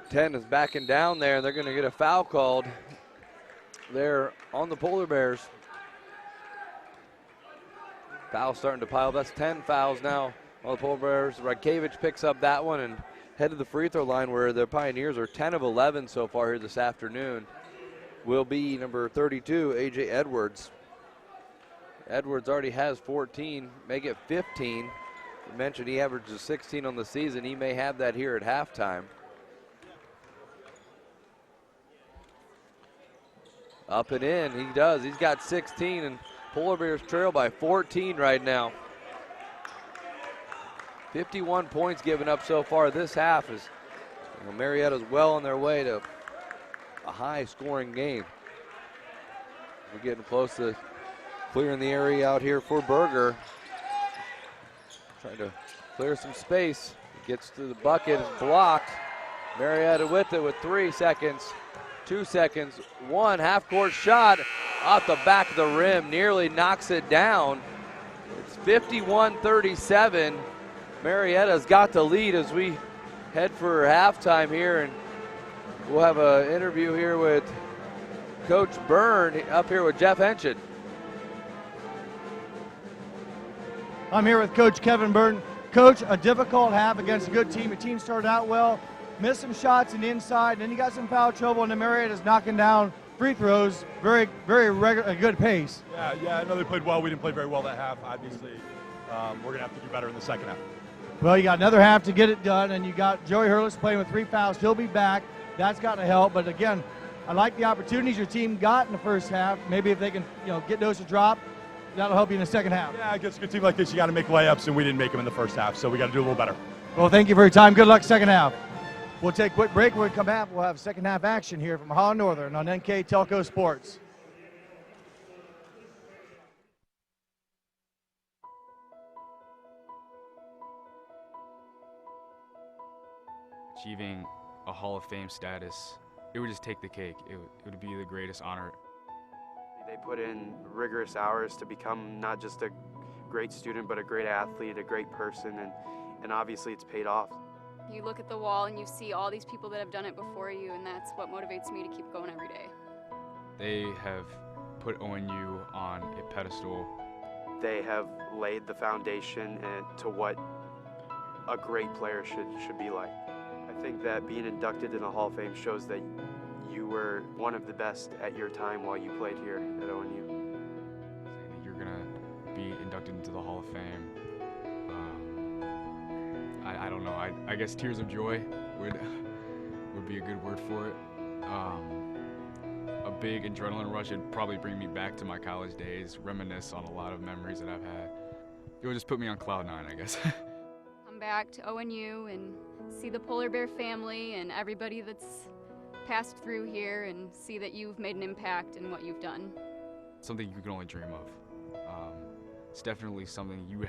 10 is backing down there, and they're going to get a foul called there on the Polar Bears. Foul starting to pile. That's 10 fouls now on the Polar Bears. Radkevich picks up that one and head to the free throw line where the Pioneers are 10 of 11 so far here this afternoon. Will be number 32, A.J. Edwards. Edwards already has 14, may get 15. I mentioned he averages 16 on the season. He may have that here at halftime. Up and in, he does. He's got 16, and Polar Bears trail by 14 right now. 51 points given up so far this half as Marietta's well on their way to a high-scoring game. We're getting close to clearing the area out here for Berger. Trying to clear some space. Gets to the bucket, is blocked. Marietta with it with 3 seconds, 2 seconds, 1 half-court shot off the back of the rim, nearly knocks it down. It's 51-37. Marietta's got the lead as we head for halftime here, and we'll have an interview here with Coach Byrne up here with Jeff Henschen. I'm here with Coach Kevin Byrne. Coach, a difficult half against a good team. Your team started out well, missed some shots in the inside, and then you got some foul trouble, and the Marietta's knocking down free throws, very a good pace. Yeah, I know they played well. We didn't play very well that half, obviously. We're going to have to do better in the second half. Well, you got another half to get it done, and you got Joey Hurlis playing with 3 fouls. He'll be back. That's got to help. But again, I like the opportunities your team got in the first half. Maybe if they can, get those to drop, that'll help you in the second half. Yeah, against a good team like this, you got to make layups, and we didn't make them in the first half, so we got to do a little better. Well, thank you for your time. Good luck second half. We'll take a quick break. When we come back, we'll have second half action here from Ohio Northern on NKTelco Sports. Achieving a Hall of Fame status, it would just take the cake. It would be the greatest honor. They put in rigorous hours to become not just a great student, but a great athlete, a great person, and obviously it's paid off. You look at the wall and you see all these people that have done it before you, and that's what motivates me to keep going every day. They have put ONU on a pedestal. They have laid the foundation to what a great player should be like. I think that being inducted in the Hall of Fame shows that you were one of the best at your time while you played here at ONU. Saying that you're gonna be inducted into the Hall of Fame. I don't know. I guess tears of joy would be a good word for it. A big adrenaline rush would probably bring me back to my college days, reminisce on a lot of memories that I've had. It would just put me on cloud 9, I guess. Come back to ONU and see the Polar Bear family and everybody that's passed through here and see that you've made an impact in what you've done. Something you can only dream of. It's definitely something you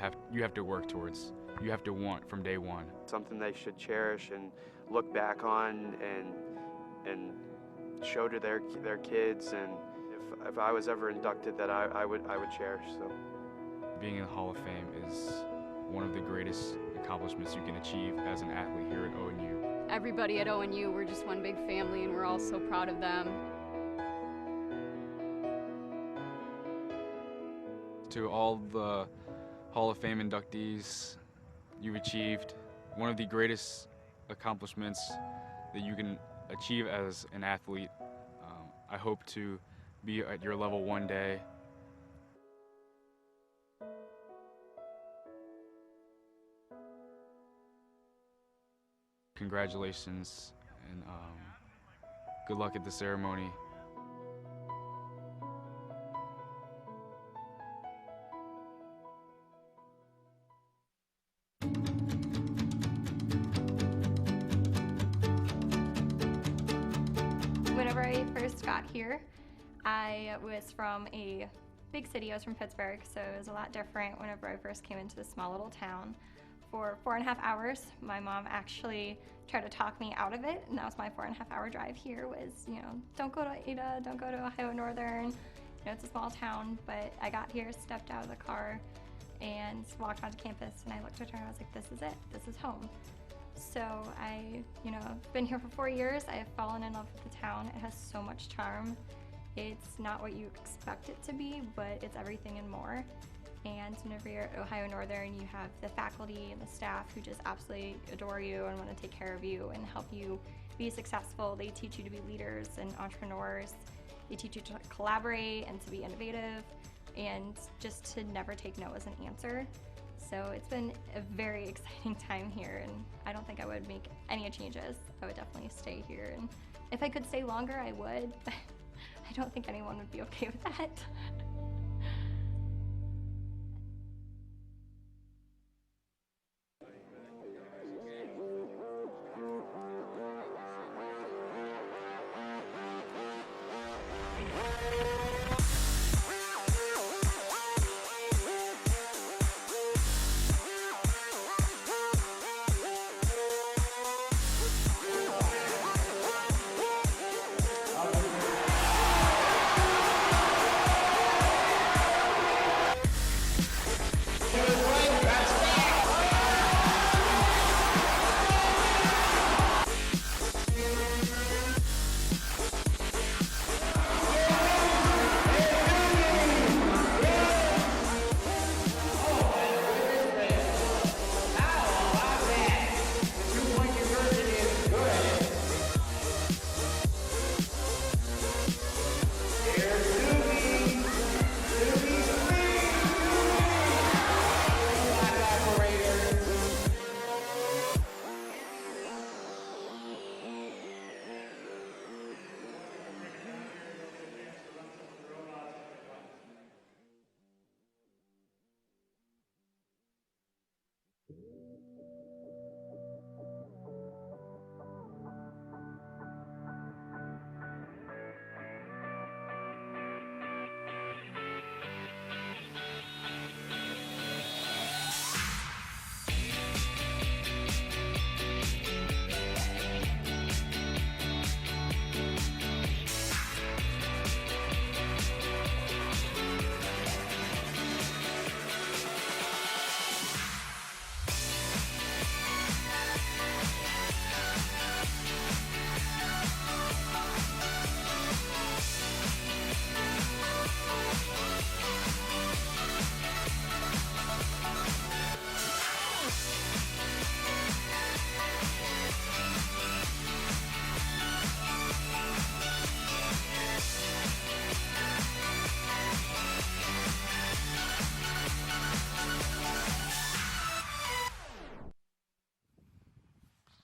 have to work towards. You have to want from day one. Something they should cherish and look back on and show to their kids, and if I was ever inducted, that I would cherish. So being in the Hall of Fame is one of the greatest accomplishments you can achieve as an athlete here at ONU. Everybody at ONU, we're just one big family, and we're all so proud of them. To all the Hall of Fame inductees, you've achieved one of the greatest accomplishments that you can achieve as an athlete. I hope to be at your level one day. Congratulations, and good luck at the ceremony. Whenever I first got here, I was from a big city. I was from Pittsburgh, so it was a lot different whenever I first came into this small little town. For 4.5 hours, my mom actually tried to talk me out of it, and that was my 4.5 hour drive here was, don't go to Ada, don't go to Ohio Northern. It's a small town, but I got here, stepped out of the car, and walked onto campus, and I looked at her and I was like, this is it, this is home. So I've been here for 4 years. I have fallen in love with the town. It has so much charm. It's not what you expect it to be, but it's everything and more. And whenever you're at Ohio Northern, you have the faculty and the staff who just absolutely adore you and want to take care of you and help you be successful. They teach you to be leaders and entrepreneurs. They teach you to collaborate and to be innovative and just to never take no as an answer. So it's been a very exciting time here, and I don't think I would make any changes. I would definitely stay here, and if I could stay longer, I would, but I don't think anyone would be okay with that.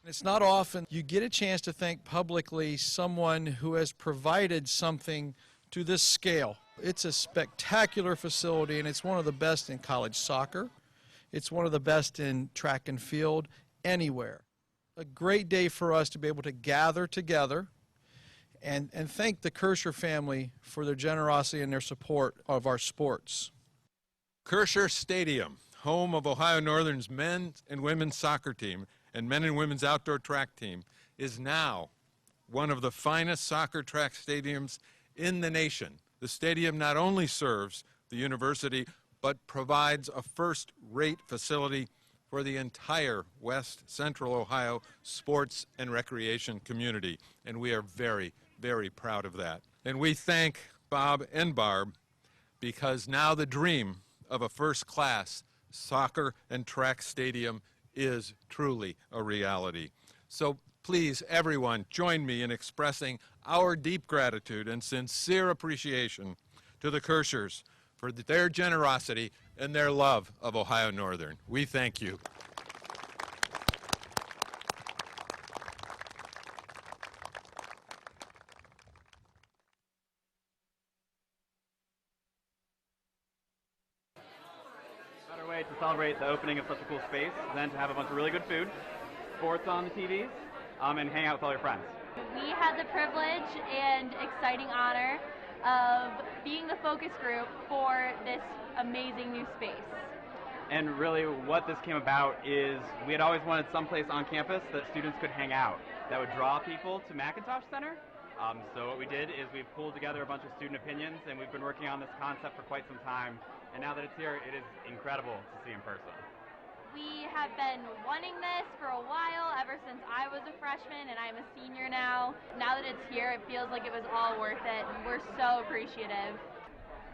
It's not often you get a chance to thank publicly someone who has provided something to this scale. It's a spectacular facility, and it's one of the best in college soccer. It's one of the best in track and field anywhere. A great day for us to be able to gather together and thank the Kirscher family for their generosity and their support of our sports. Kirscher Stadium, home of Ohio Northern's men's and women's soccer team, and men and women's outdoor track team is now one of the finest soccer track stadiums in the nation. The stadium not only serves the university, but provides a first-rate facility for the entire West Central Ohio sports and recreation community. And we are very, very proud of that. And we thank Bob and Barb, because now the dream of a first-class soccer and track stadium is truly a reality. So please, everyone, join me in expressing our deep gratitude and sincere appreciation to the Kirschers for their generosity and their love of Ohio Northern. We thank you. Better way to celebrate the opening of such a cool space than to have a bunch of really good food, sports on the TVs, and hang out with all your friends. We had the privilege and exciting honor of being the focus group for this amazing new space. And really what this came about is we had always wanted someplace on campus that students could hang out that would draw people to Macintosh Center. So what we did is we pulled together a bunch of student opinions, and we've been working on this concept for quite some time. And now that it's here, it is incredible to see in person. We have been wanting this for a while, ever since I was a freshman and I'm a senior now. Now that it's here, it feels like it was all worth it, and we're so appreciative.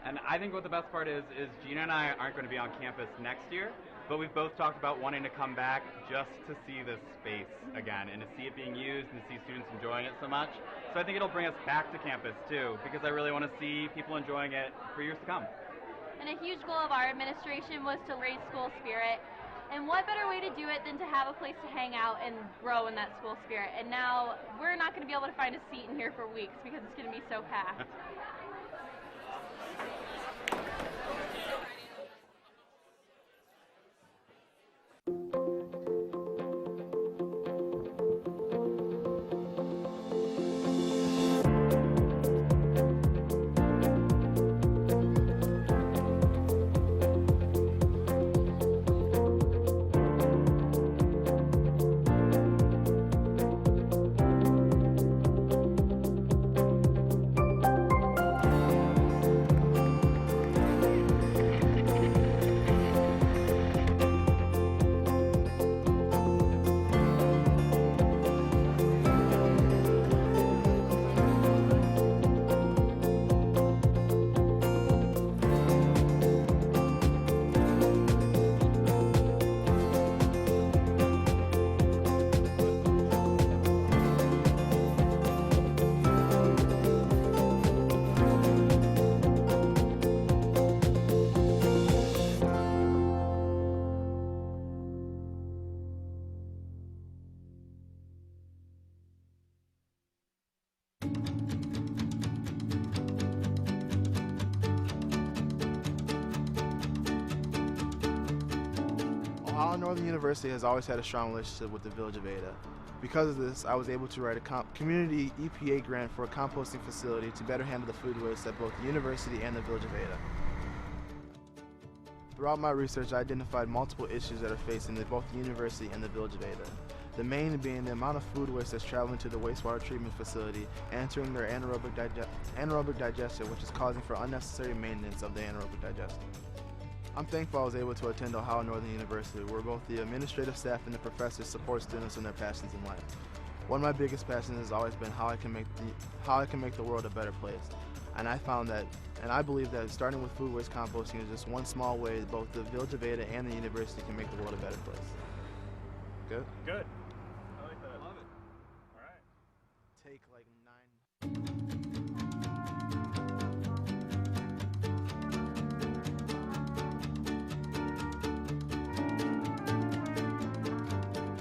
And I think what the best part is Gina and I aren't going to be on campus next year, but we've both talked about wanting to come back just to see this space again and to see it being used and to see students enjoying it so much. So I think it'll bring us back to campus too, because I really want to see people enjoying it for years to come. And a huge goal of our administration was to raise school spirit. And what better way to do it than to have a place to hang out and grow in that school spirit? And now we're not going to be able to find a seat in here for weeks because it's going to be so packed. Ohio Northern University has always had a strong relationship with the Village of Ada. Because of this, I was able to write a community EPA grant for a composting facility to better handle the food waste at both the university and the Village of Ada. Throughout my research, I identified multiple issues that are facing both the university and the Village of Ada. The main being the amount of food waste that's traveling to the wastewater treatment facility, entering their anaerobic digestion, which is causing for unnecessary maintenance of the anaerobic digestion. I'm thankful I was able to attend Ohio Northern University, where both the administrative staff and the professors support students in their passions in life. One of my biggest passions has always been how I can make the world a better place. And I found that, and I believe that starting with food waste composting is just one small way that both the Village of Ada and the university can make the world a better place. Good? Good. I like that. Love it. All right. Take like 9.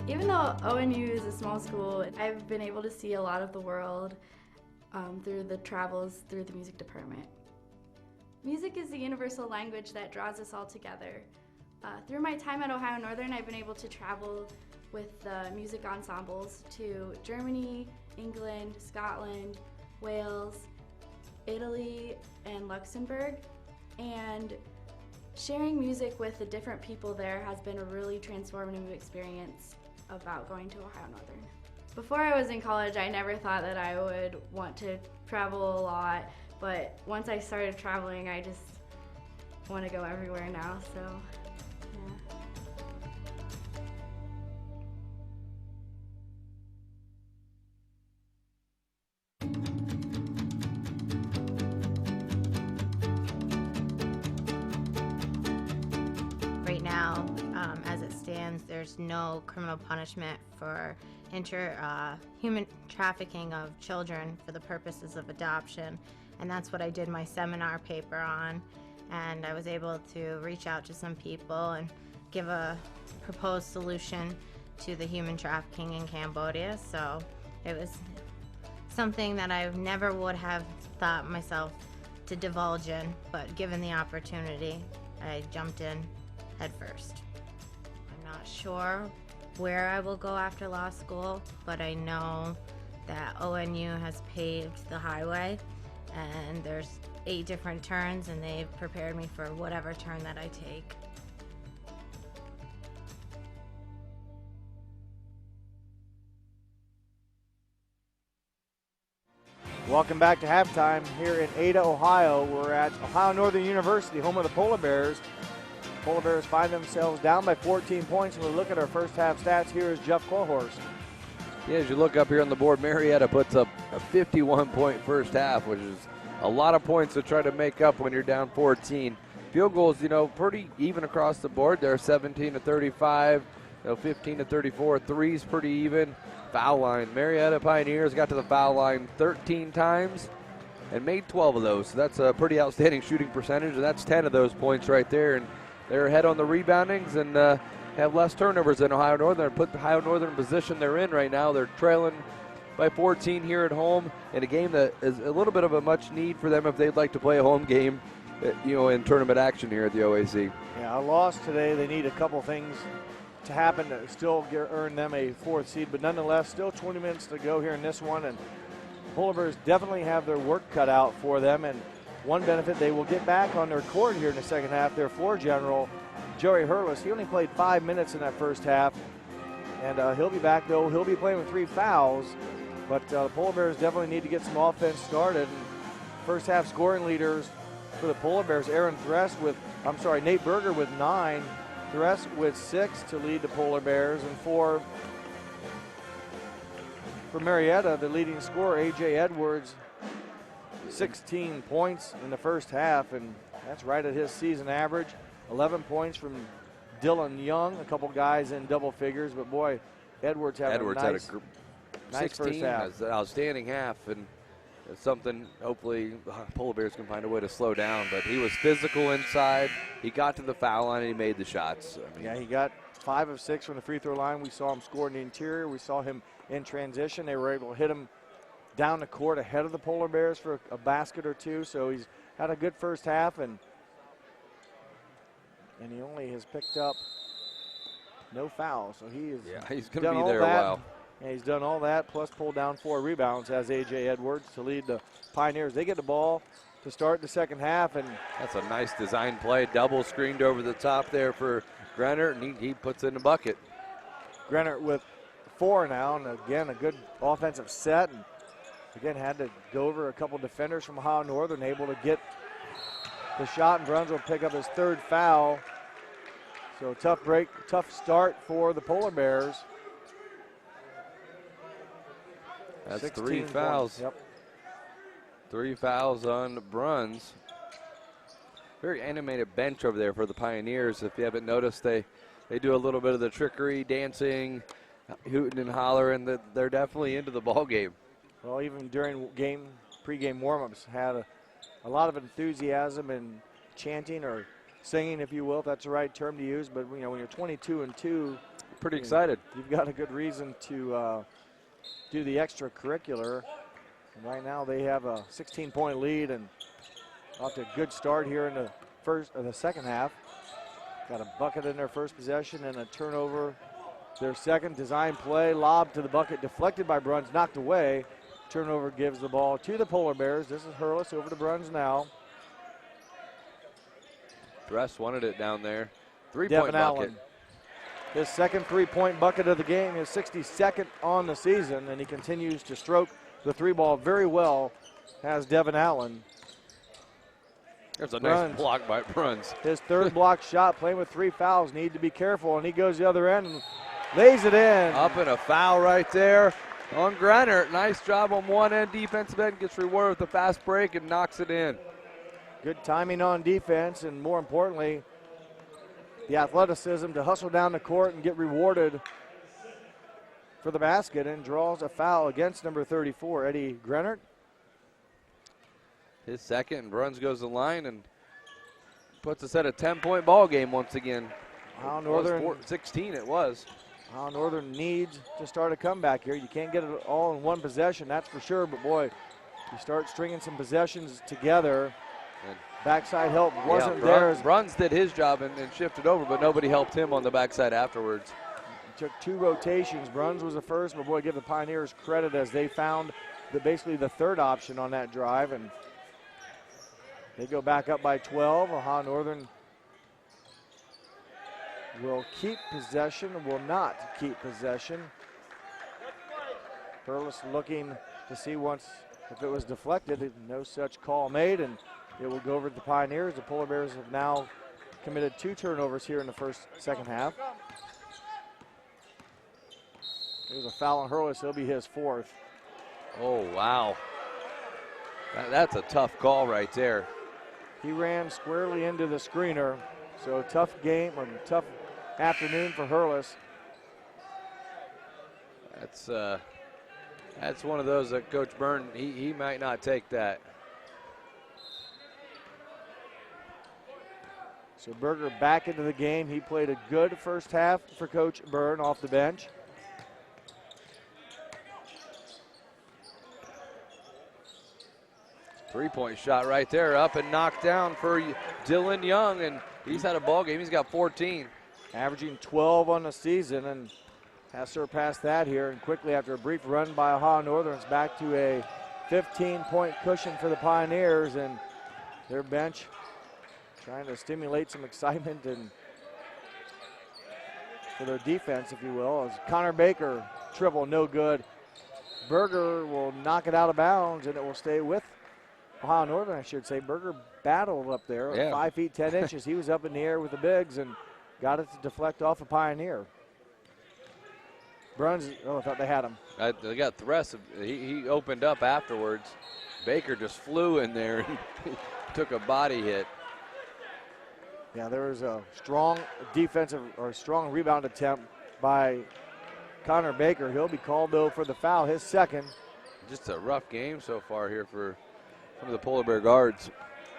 Even though ONU is a small school, I've been able to see a lot of the world through the travels through the music department. Music is the universal language that draws us all together. Through my time at Ohio Northern, I've been able to travel with the music ensembles to Germany, England, Scotland, Wales, Italy, and Luxembourg. And sharing music with the different people there has been a really transformative experience. about going to Ohio Northern. Before I was in college, I never thought that I would want to travel a lot, but once I started traveling, I just want to go everywhere now, so yeah. Right now, as it stands, there's no criminal punishment for human trafficking of children for the purposes of adoption, and that's what I did my seminar paper on. And I was able to reach out to some people and give a proposed solution to the human trafficking in Cambodia. So it was something that I never would have thought myself to divulge in, but given the opportunity, I jumped in head first. I'm not sure where I will go after law school, but I know that ONU has paved the highway, and there's 8 different turns, and they've prepared me for whatever turn that I take. Welcome back to halftime here in Ada, Ohio. We're at Ohio Northern University, home of the Polar Bears. Polar Bears find themselves down by 14 points. And we look at our first half stats. Here is Jeff Kohlhorst. Yeah, as you look up here on the board, Marietta puts up a 51-point first half, which is a lot of points to try to make up when you're down 14. Field goals, pretty even across the board. They're 17-35, 15-34. Threes pretty even. Foul line. Marietta Pioneers got to the foul line 13 times and made 12 of those. So that's a pretty outstanding shooting percentage, and that's 10 of those points right there. And they're ahead on the reboundings and have less turnovers than Ohio Northern. Put Ohio Northern in the position they're in right now. They're trailing by 14 here at home in a game that is a little bit of a much need for them if they'd like to play a home game, in tournament action here at the OAC. Yeah, a loss today. They need a couple things to happen to still earn them a 4th seed, but nonetheless, still 20 minutes to go here in this one, and the Polar Bears definitely have their work cut out for them. And one benefit, they will get back on their court here in the second half. Their floor general, Joey Hurlis, he only played 5 minutes in that first half, and he'll be back, though. He'll be playing with 3 fouls, but the Polar Bears definitely need to get some offense started. And first half scoring leaders for the Polar Bears, Nate Berger with 9, Thress with 6 to lead the Polar Bears, and for Marietta, the leading scorer, A.J. Edwards, 16 points in the first half, and that's right at his season average. 11 points from Dylan Young, a couple guys in double figures, but boy, Edwards had a nice first half. Has an outstanding half, and it's something hopefully the Polar Bears can find a way to slow down. But he was physical inside. He got to the foul line and he made the shots. He got 5 of 6 from the free throw line. We saw him score in the interior. We saw him in transition. They were able to hit him down the court ahead of the Polar Bears for a basket or two. So he's had a good first half, and he only has picked up no fouls. So he's going to be there a while. And he's done all that, plus pulled down 4 rebounds as A.J. Edwards to lead the Pioneers. They get the ball to start the second half. And that's a nice design play. Double screened over the top there for Grenner, and he puts in the bucket. Grenner with 4 now, and again, a good offensive set. And again, had to go over a couple defenders from Ohio Northern, able to get the shot, and Bruns will pick up his 3rd foul. So tough start for the Polar Bears. That's 3 fouls. Yep. 3 fouls on Bruns. Very animated bench over there for the Pioneers. If you haven't noticed, they do a little bit of the trickery, dancing, hooting and hollering. They're definitely into the ball game. Well, even during pregame warm-ups, had a lot of enthusiasm and chanting or singing, if you will, if that's the right term to use. But when you're 22-2, pretty excited. You've got a good reason to do the extracurricular. And right now they have a 16-point lead and off to a good start here in the second half. Got a bucket in their first possession and a turnover. Their second design play, lob to the bucket, deflected by Bruns, knocked away. Turnover gives the ball to the Polar Bears. This is Hurlis over to Bruns now. Dress wanted it down there. 3-point bucket. His second three-point bucket of the game, his 62nd on the season, and he continues to stroke the three ball very well, has Devin Allen. There's a nice block by Bruns. His third block shot, playing with 3 fouls, need to be careful, and he goes the other end and lays it in. Up and a foul right there on Grenert. Nice job on one end, defensive end, gets rewarded with a fast break and knocks it in. Good timing on defense, and more importantly, the athleticism to hustle down the court and get rewarded for the basket, and draws a foul against number 34, Eddie Grenert. His second, and Bruns goes to the line and puts us at a 10-point ball game once again. Ohio Northern, 16 it was. Ohio Northern needs to start a comeback here. You can't get it all in one possession, that's for sure, but boy, you start stringing some possessions together. And backside help wasn't there. Bruns did his job and shifted over, but nobody helped him on the backside afterwards. He took 2 rotations. Bruns was the first, but boy, give the Pioneers credit as they found basically the third option on that drive, and they go back up by 12. Ohio Northern will keep possession, will not keep possession. Perlis looking to see once if it was deflected. No such call made, and it will go over to the Pioneers. The Polar Bears have now committed 2 turnovers here in the second half. There's a foul on Hurlis. It'll be his 4th. Oh, wow. That's a tough call right there. He ran squarely into the screener. So tough game, or tough afternoon for Hurlis. That's one of those that Coach Byrne, he might not take that. So Berger back into the game. He played a good first half for Coach Byrne off the bench. Three-point shot right there, up and knocked down for Dylan Young, and he's had a ball game. He's got 14. Averaging 12 on the season, and has surpassed that here. And quickly, after a brief run by Ohio Northern, it's back to a 15-point cushion for the Pioneers, and their bench trying to stimulate some excitement and for their defense, if you will, as Connor Baker triple, no good. Berger will knock it out of bounds, and it will stay with Ohio Northern, I should say. Berger battled up there, 5 feet 10 inches. He was up in the air with the bigs and got it to deflect off a Pioneer. Bruns, I thought they had him. They got Thress. He opened up afterwards. Baker just flew in there and took a body hit. Yeah, there was a strong defensive or strong rebound attempt by Connor Baker. He'll be called, though, for the foul, his second. Just a rough game so far here for some of the Polar Bear guards.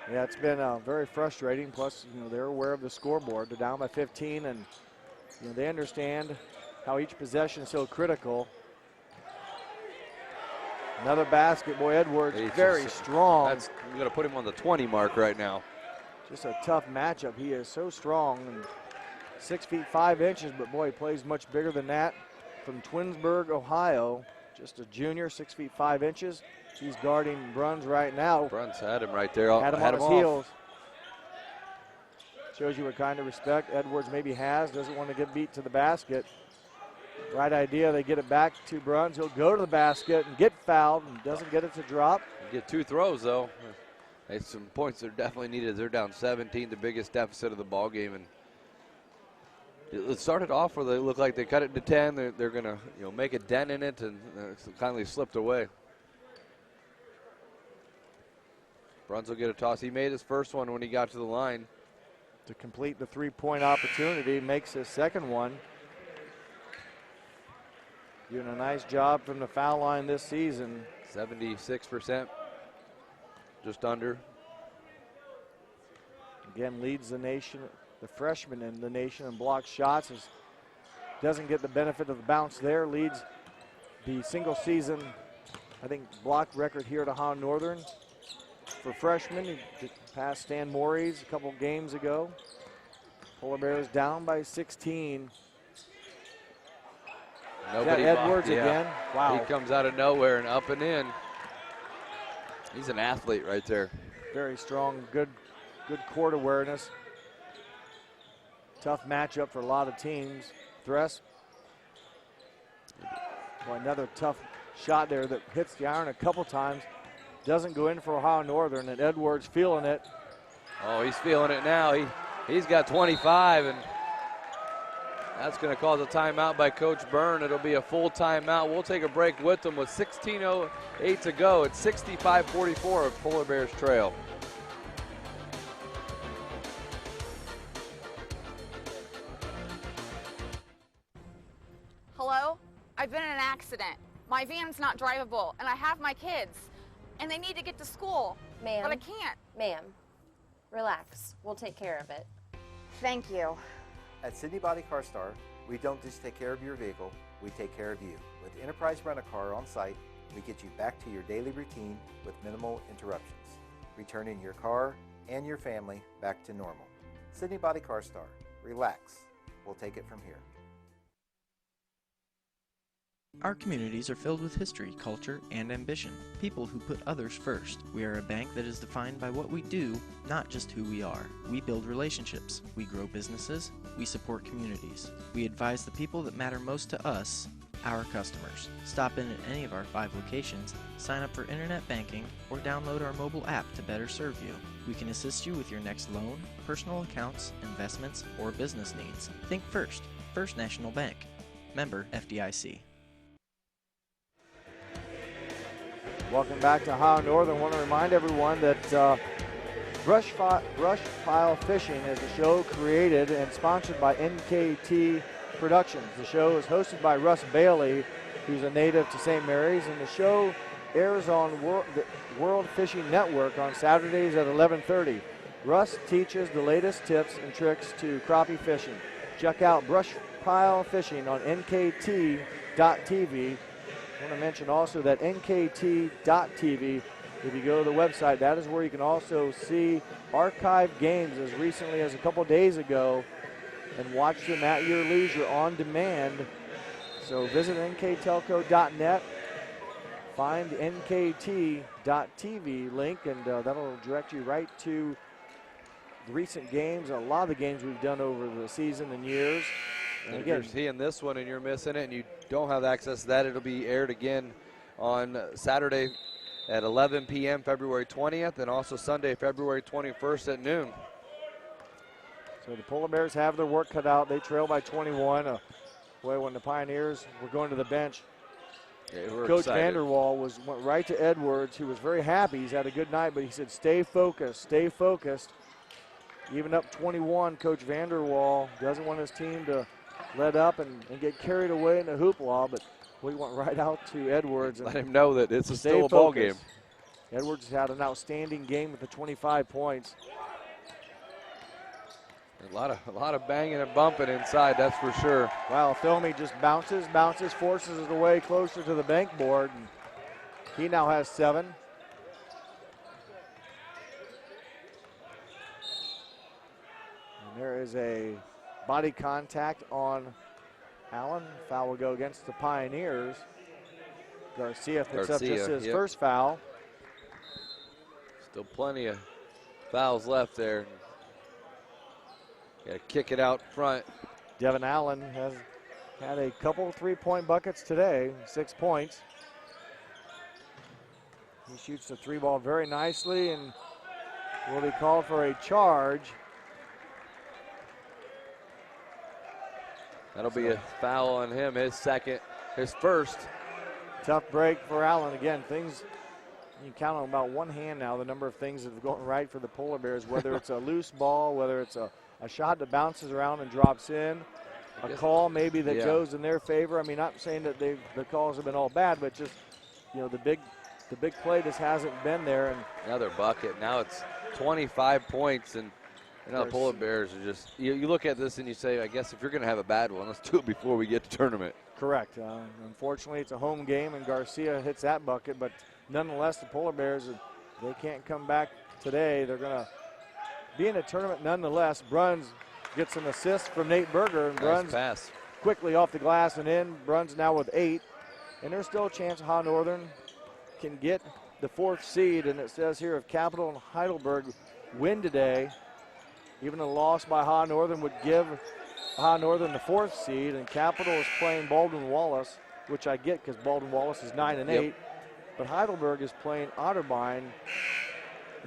Yeah, it's been very frustrating. Plus, they're aware of the scoreboard. They're down by 15, and they understand how each possession is so critical. Another basket. Boy, Edwards very strong. That's going to put him on the 20 mark right now. Just a tough matchup. He is so strong, and 6 feet 5 inches, but boy, he plays much bigger than that. From Twinsburg, Ohio, just a junior, 6 feet 5 inches. He's guarding Bruns right now. Bruns had him right there. Had him on his heels. Shows you what kind of respect Edwards maybe has. Doesn't want to get beat to the basket. Right idea. They get it back to Bruns. He'll go to the basket and get fouled and doesn't get it to drop. Get 2 throws, though. Some points are definitely needed. They're down 17, the biggest deficit of the ball game, and it started off where they look like they cut it to 10. They're going to make a dent in it, and it's kindly slipped away. Bruns will get a toss. He made his first one when he got to the line. To complete the three-point opportunity, makes his second one. Doing a nice job from the foul line this season. 76%, just under. Again, leads the nation, the freshman in the nation in block shots. Doesn't get the benefit of the bounce there. Leads the single season, I think, block record here at Ohio Northern. For freshmen, he passed Stan Morey's a couple games ago. Polar Bears down by 16. Nobody Edwards again? Wow. He comes out of nowhere and up and in. He's an athlete right there. Very strong, good court awareness. Tough matchup for a lot of teams. Thress. Well, another tough shot there that hits the iron a couple times. Doesn't go in for Ohio Northern, and Edwards feeling it. Oh, he's feeling it now. He's got 25, and that's going to cause a timeout by Coach Byrne. It'll be a full timeout. We'll take a break with them with 16:08 to go. It's 65-44 of Polar Bears trail. Hello? I've been in an accident. My van's not drivable, and I have my kids, and they need to get to school, Ma'am. but I can't. Ma'am, relax. We'll take care of it. Thank you. At Sydney Body Car Star, we don't just take care of your vehicle, we take care of you. With Enterprise Rent-A-Car on site, we get you back to your daily routine with minimal interruptions, returning your car and your family back to normal. Sydney Body Car Star. Relax. We'll take it from here. Our communities are filled with history, culture, and ambition. People who put others first. We are a bank that is defined by what we do, not just who we are. We build relationships. We grow businesses. We support communities. We advise the people that matter most to us, our customers. Stop in at any of our 5 locations, sign up for internet banking, or download our mobile app to better serve you. We can assist you with your next loan, personal accounts, investments, or business needs. Think first. First National Bank. Member FDIC. Welcome back to Ohio Northern. I want to remind everyone that Brush Pile Fishing is a show created and sponsored by NKT Productions. The show is hosted by Russ Bailey, who's a native to St. Mary's, and the show airs on the World Fishing Network on Saturdays at 11:30. Russ teaches the latest tips and tricks to crappie fishing. Check out Brush Pile Fishing on NKT.TV. I want to mention also that NKT.TV, if you go to the website, that is where you can also see archived games as recently as a couple days ago and watch them at your leisure on demand. So visit NKTelco.net, find the NKT.TV link, and that'll direct you right to the recent games, a lot of the games we've done over the season and years. And if you're seeing this one and you're missing it and you don't have access to that, it'll be aired again on Saturday at 11 p.m. February 20th, and also Sunday, February 21st at noon. So the Polar Bears have their work cut out. They trail by 21. Boy, when the Pioneers were going to the bench, Coach Vanderwall went right to Edwards. He was very happy. He's had a good night, but he said, stay focused, stay focused. Even up 21, Coach Vanderwall doesn't want his team to let up and get carried away in the hoopla, but we went right out to Edwards. And let him know that it's still a ball game. Edwards had an outstanding game with the 25 points. A lot of banging and bumping inside, that's for sure. Wow, Filmy just bounces, forces his way closer to the bank board, and he now has 7. And there is a body contact on Allen. Foul will go against the Pioneers. Garcia picks up just his first foul. Still plenty of fouls left there. Got to kick it out front. Devin Allen has had a couple 3-point buckets today, 6 points. He shoots the 3 ball very nicely and will be called for a charge. That'll be a foul on him, his first. Tough break for Allen. Again, things, you count on about one hand now, the number of things that have gone right for the Polar Bears, whether it's a loose ball, whether it's a shot that bounces around and drops in, a call maybe that goes in their favor. I mean, not saying that the calls have been all bad, but just, the big play just hasn't been there. And another bucket. Now it's 25 points, and the Polar Bears are just, you look at this and you say, I guess if you're going to have a bad one, let's do it before we get to tournament. Correct. Unfortunately, it's a home game, and Garcia hits that bucket, but nonetheless, the Polar Bears, they can't come back today. They're going to be in a tournament nonetheless. Bruns gets an assist from Nate Berger, and Bruns pass quickly off the glass and in. Bruns now with 8, and there's still a chance Ohio Northern can get the 4th seed, and it says here if Capital and Heidelberg win today, even a loss by Ohio Northern would give Ohio Northern, the 4th seed, and Capital is playing Baldwin Wallace, which I get because Baldwin Wallace is 9 and 8. But Heidelberg is playing Otterbein,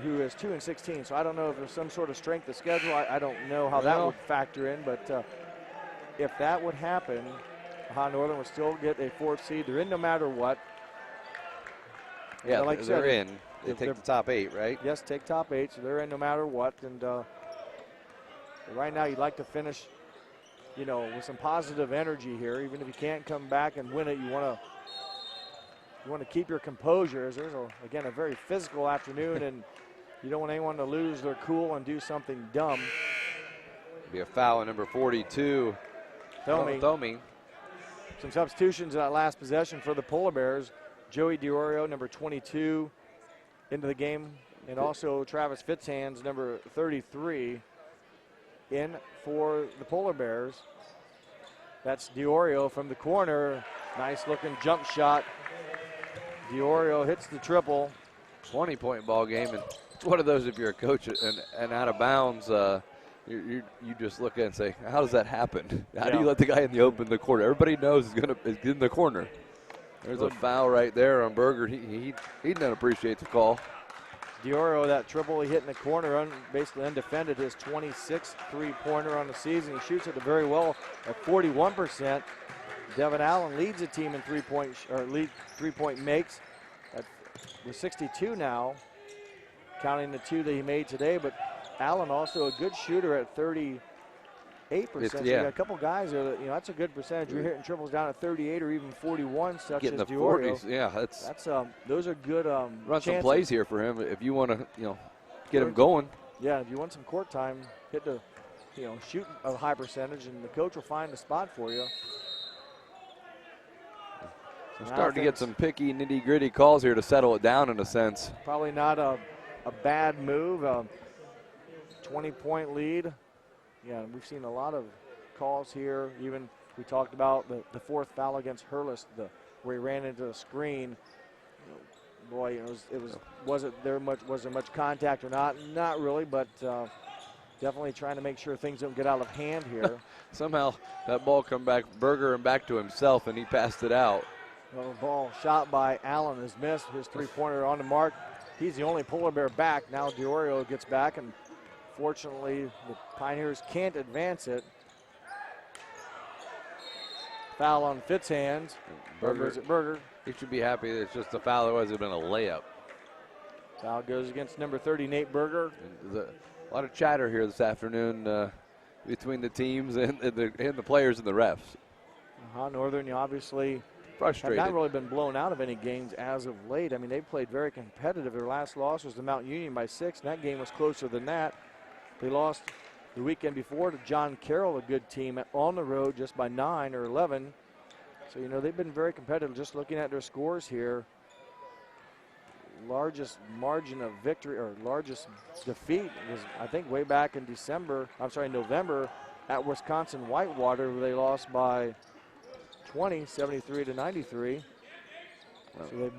who is 2 and 16. So I don't know if there's some sort of strength of schedule. I don't know how that would factor in, but if that would happen, Ohio Northern would still get a 4th seed. They're in no matter what. Yeah, like they're in. They take the top 8, right? Yes, take top 8, so they're in no matter what. And right now you'd like to finish, you know, with some positive energy here. Even if you can't come back and win it, you want to keep your composure. As there's, again, a very physical afternoon, and you don't want anyone to lose their cool and do something dumb. Be a foul on number 42. Thomey. Some substitutions in that last possession for the Polar Bears. Joey DiOrio, number 22, into the game, and also Travis Fitzhands, number 33, in for the Polar Bears. That's DiOrio from the corner. Nice looking jump shot. DiOrio hits the triple. 20-point ball game, and it's one of those, if you're a coach and out of bounds, you just look at it and say, how does that happen? How do you let the guy in the open the corner? Everybody knows he's in the corner. There's a foul right there on Berger. He didn't appreciate the call. DiOrio, that triple he hit in the corner, basically undefended, his 26th three-pointer on the season. He shoots it very well at 41%. Devin Allen leads the team in three-point makes with 62 now, counting the 2 that he made today. But Allen also a good shooter at 38%. So you got a couple guys there that, that's a good percentage. You're hitting triples down at 38 or even 41, such Getting as the DiOrio. 40s. Yeah, that's those are good run chances. some plays here for him if you want to, get him going. Yeah, if you want some court time, hit the, shoot a high percentage, and the coach will find a spot for you. I'm starting to get some picky, nitty-gritty calls here to settle it down in a sense. Probably not a bad move. 20-point lead. Yeah, we've seen a lot of calls here. Even we talked about the 4th foul against Hurlis, where he ran into the screen. Boy, was there much contact or not? Not really, but definitely trying to make sure things don't get out of hand here. Somehow that ball come back, Berger and back to himself, and he passed it out. Well, the ball shot by Allen is missed. His three-pointer on the mark. He's the only Polar Bear back. Now DiOrio gets back, and fortunately the Pioneers can't advance it. Foul on Fitzhands. Berger. He should be happy that it's just a foul. Otherwise, it would have been a layup. Foul goes against number 30, Nate Berger. There's a lot of chatter here this afternoon between the teams and the players and the refs. Northern, obviously frustrated. Have not really been blown out of any games as of late. I mean, they played very competitive. Their last loss was to Mount Union by 6, and that game was closer than that. They lost the weekend before to John Carroll, a good team, on the road just by 9 or 11. So, they've been very competitive. Just looking at their scores here, largest margin of victory or largest defeat was, I think, way back in November at Wisconsin Whitewater, where they lost by 20, 73-93. So they've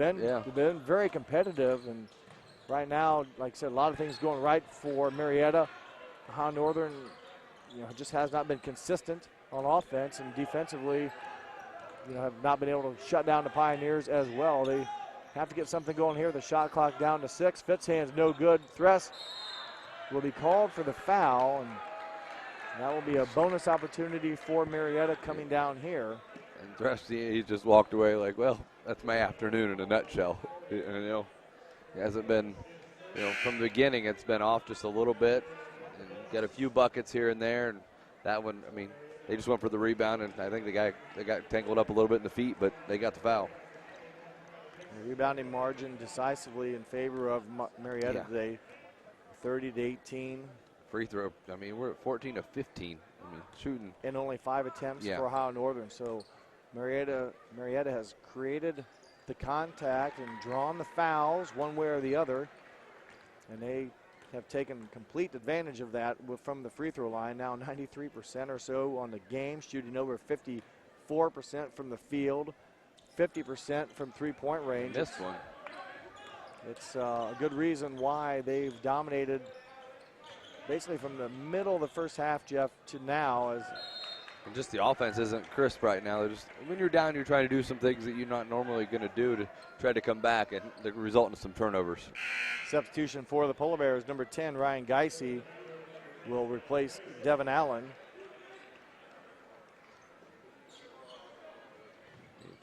been very competitive, and right now, like I said, a lot of things going right for Marietta. Ohio Northern, just has not been consistent on offense, and defensively, have not been able to shut down the Pioneers as well. They have to get something going here. The shot clock down to 6. Fitzhands no good. Thress will be called for the foul, and that will be a bonus opportunity for Marietta coming down here. And Thress, he just walked away like, well, that's my afternoon in a nutshell. He hasn't been, from the beginning, it's been off just a little bit. And got a few buckets here and there, and that one, they just went for the rebound, and I think they got tangled up a little bit in the feet, but they got the foul. The rebounding margin decisively in favor of Marietta today, 30-18. Free throw, we're at 14 of 15. Shooting. And only 5 attempts for Ohio Northern. So Marietta has created the contact and drawn the fouls one way or the other, and they have taken complete advantage of that from the free throw line. Now 93% or so on the game, shooting over 54% from the field, 50% from three-point range. This one. It's a good reason why they've dominated basically from the middle of the first half, Jeff, to now, as And just the offense isn't crisp right now. They're just, when you're down, you're trying to do some things that you're not normally going to do to try to come back, and they result in some turnovers. Substitution for the Polar Bears, number 10, Ryan Geisey, will replace Devin Allen.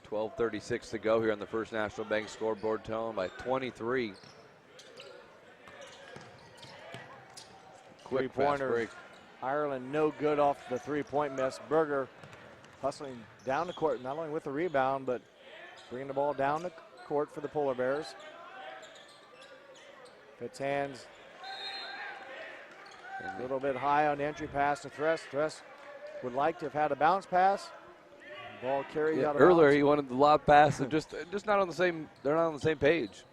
12:36 to go here on the First National Bank scoreboard, telling by 23. Quick fast break. Ireland no good off the three-point miss. Berger hustling down the court, not only with the rebound, but bringing the ball down the court for the Polar Bears. Fitz hands a little bit high on the entry pass to Thress. Thress would like to have had a bounce pass. Ball carries out of Earlier bounds. he wanted the lob pass, and just not on the same. They're not on the same page.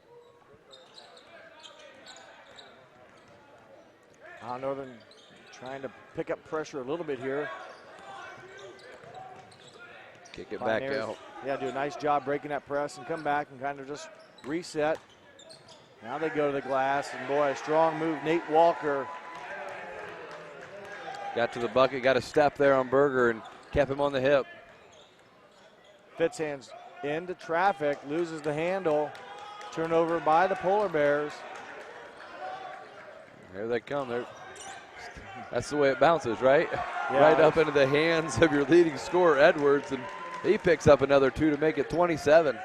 Northern trying to pick up pressure a little bit here. Kick it back out. Yeah, do a nice job breaking that press and come back and kind of just reset. Now they go to the glass, and boy, a strong move. Nate Walker got to the bucket, got a step there on Berger, and kept him on the hip. Fitz hands into traffic, loses the handle. Turnover by the Polar Bears. Here they come. That's the way it bounces, right? Yeah, right up into the hands of your leading scorer, Edwards, and he picks up another 2 to make it 27.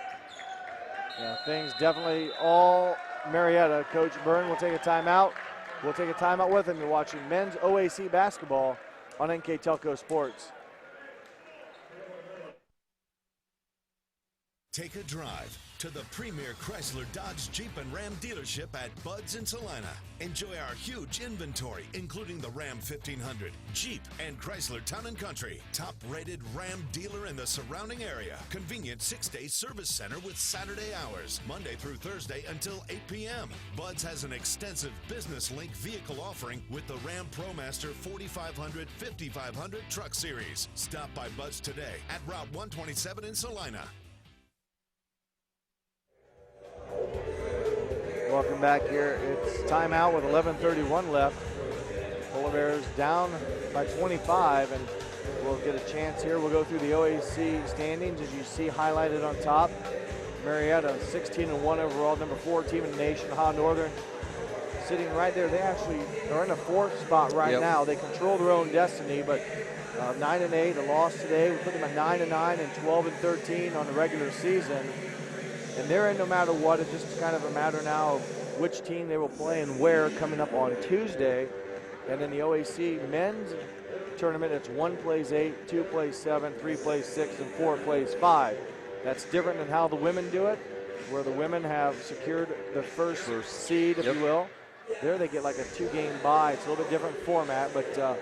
Yeah, things definitely all Marietta. Coach Byrne will take a timeout. We'll take a timeout with him. You're watching men's OAC basketball on NKTelco Sports. Take a drive to the premier Chrysler Dodge Jeep and Ram dealership at Bud's in Salina. Enjoy our huge inventory, including the Ram 1500, Jeep, and Chrysler Town & Country. Top-rated Ram dealer in the surrounding area. Convenient 6-day service center with Saturday hours, Monday through Thursday until 8 p.m. Bud's has an extensive business link vehicle offering with the Ram ProMaster 4500, 5500 truck series. Stop by Bud's today at Route 127 in Salina. Welcome back here. It's timeout with 11:31 left. Polar Bears down by 25, and we'll get a chance here. We'll go through the OAC standings as you see highlighted on top. Marietta 16-1 overall, number 4 team in the nation. Ohio Northern sitting right there. They actually are in the 4th spot right now. They control their own destiny, but 9-8, a loss today. We put them at 9-9 and 12-13 on the regular season. And they're in no matter what. It's just kind of a matter now of which team they will play and where coming up on Tuesday. And in the OAC men's tournament, it's 1 plays 8, 2 plays 7, 3 plays 6, and 4 plays 5. That's different than how the women do it, where the women have secured the first seed, if you will. There they get like a 2-game bye. It's a little bit different format, but the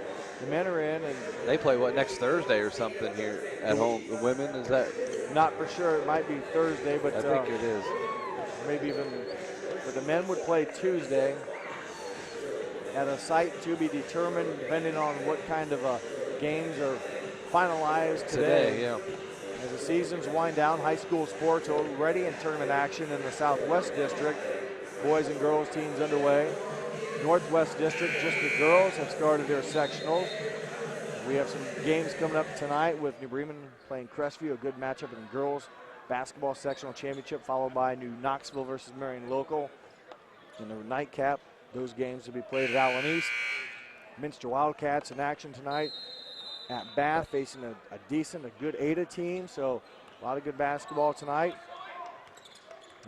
men are in. And they play, next Thursday or something here at home? The women, is that? Not for sure. It might be Thursday, but I think it is. Maybe even, but the men would play Tuesday at a site to be determined, depending on what kind of games are finalized today. As the seasons wind down, high school sports already in tournament action in the Southwest District. Boys and girls teams underway. Northwest District, just the girls have started their sectionals. We have some games coming up tonight with New Bremen playing Crestview, a good matchup in the girls basketball sectional championship, followed by New Knoxville versus Marion Local. In the nightcap, those games will be played at Allen East. Minster Wildcats in action tonight at Bath, facing a good Ada team, so a lot of good basketball tonight.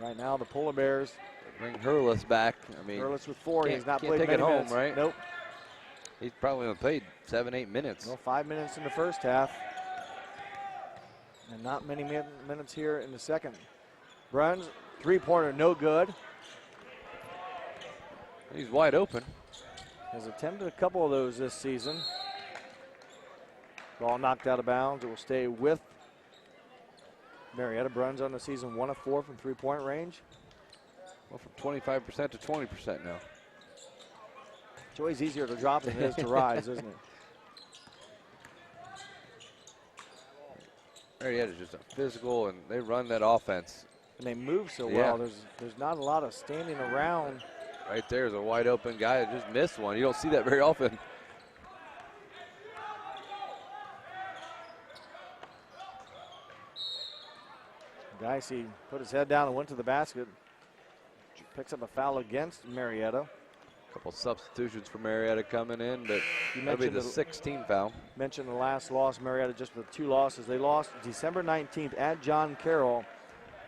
Right now, the Polar Bears bring Hurlis back. I mean, Hurlis with 4. He's not played take many it home, minutes. right? Nope. He's probably only played 7-8 minutes. Well, 5 minutes in the first half. And not many minutes here in the second. Bruns, 3-pointer, no good. He's wide open. Has attempted a couple of those this season. Ball knocked out of bounds. It will stay with Marietta. Bruns on the season 1 of 4 from 3-point range. Well, from 25% to 20% now. It's always easier to drop than it is to rise, isn't it? Marietta's just a physical, and they run that offense. And they move so well. There's not a lot of standing around. Right there's a wide open guy that just missed one. You don't see that very often. Geisy put his head down and went to the basket. Picks up a foul against Marietta. Couple substitutions for Marietta coming in, but that'll be mentioned the 16th foul. Mentioned the last loss, Marietta just with 2 losses. They lost December 19th at John Carroll.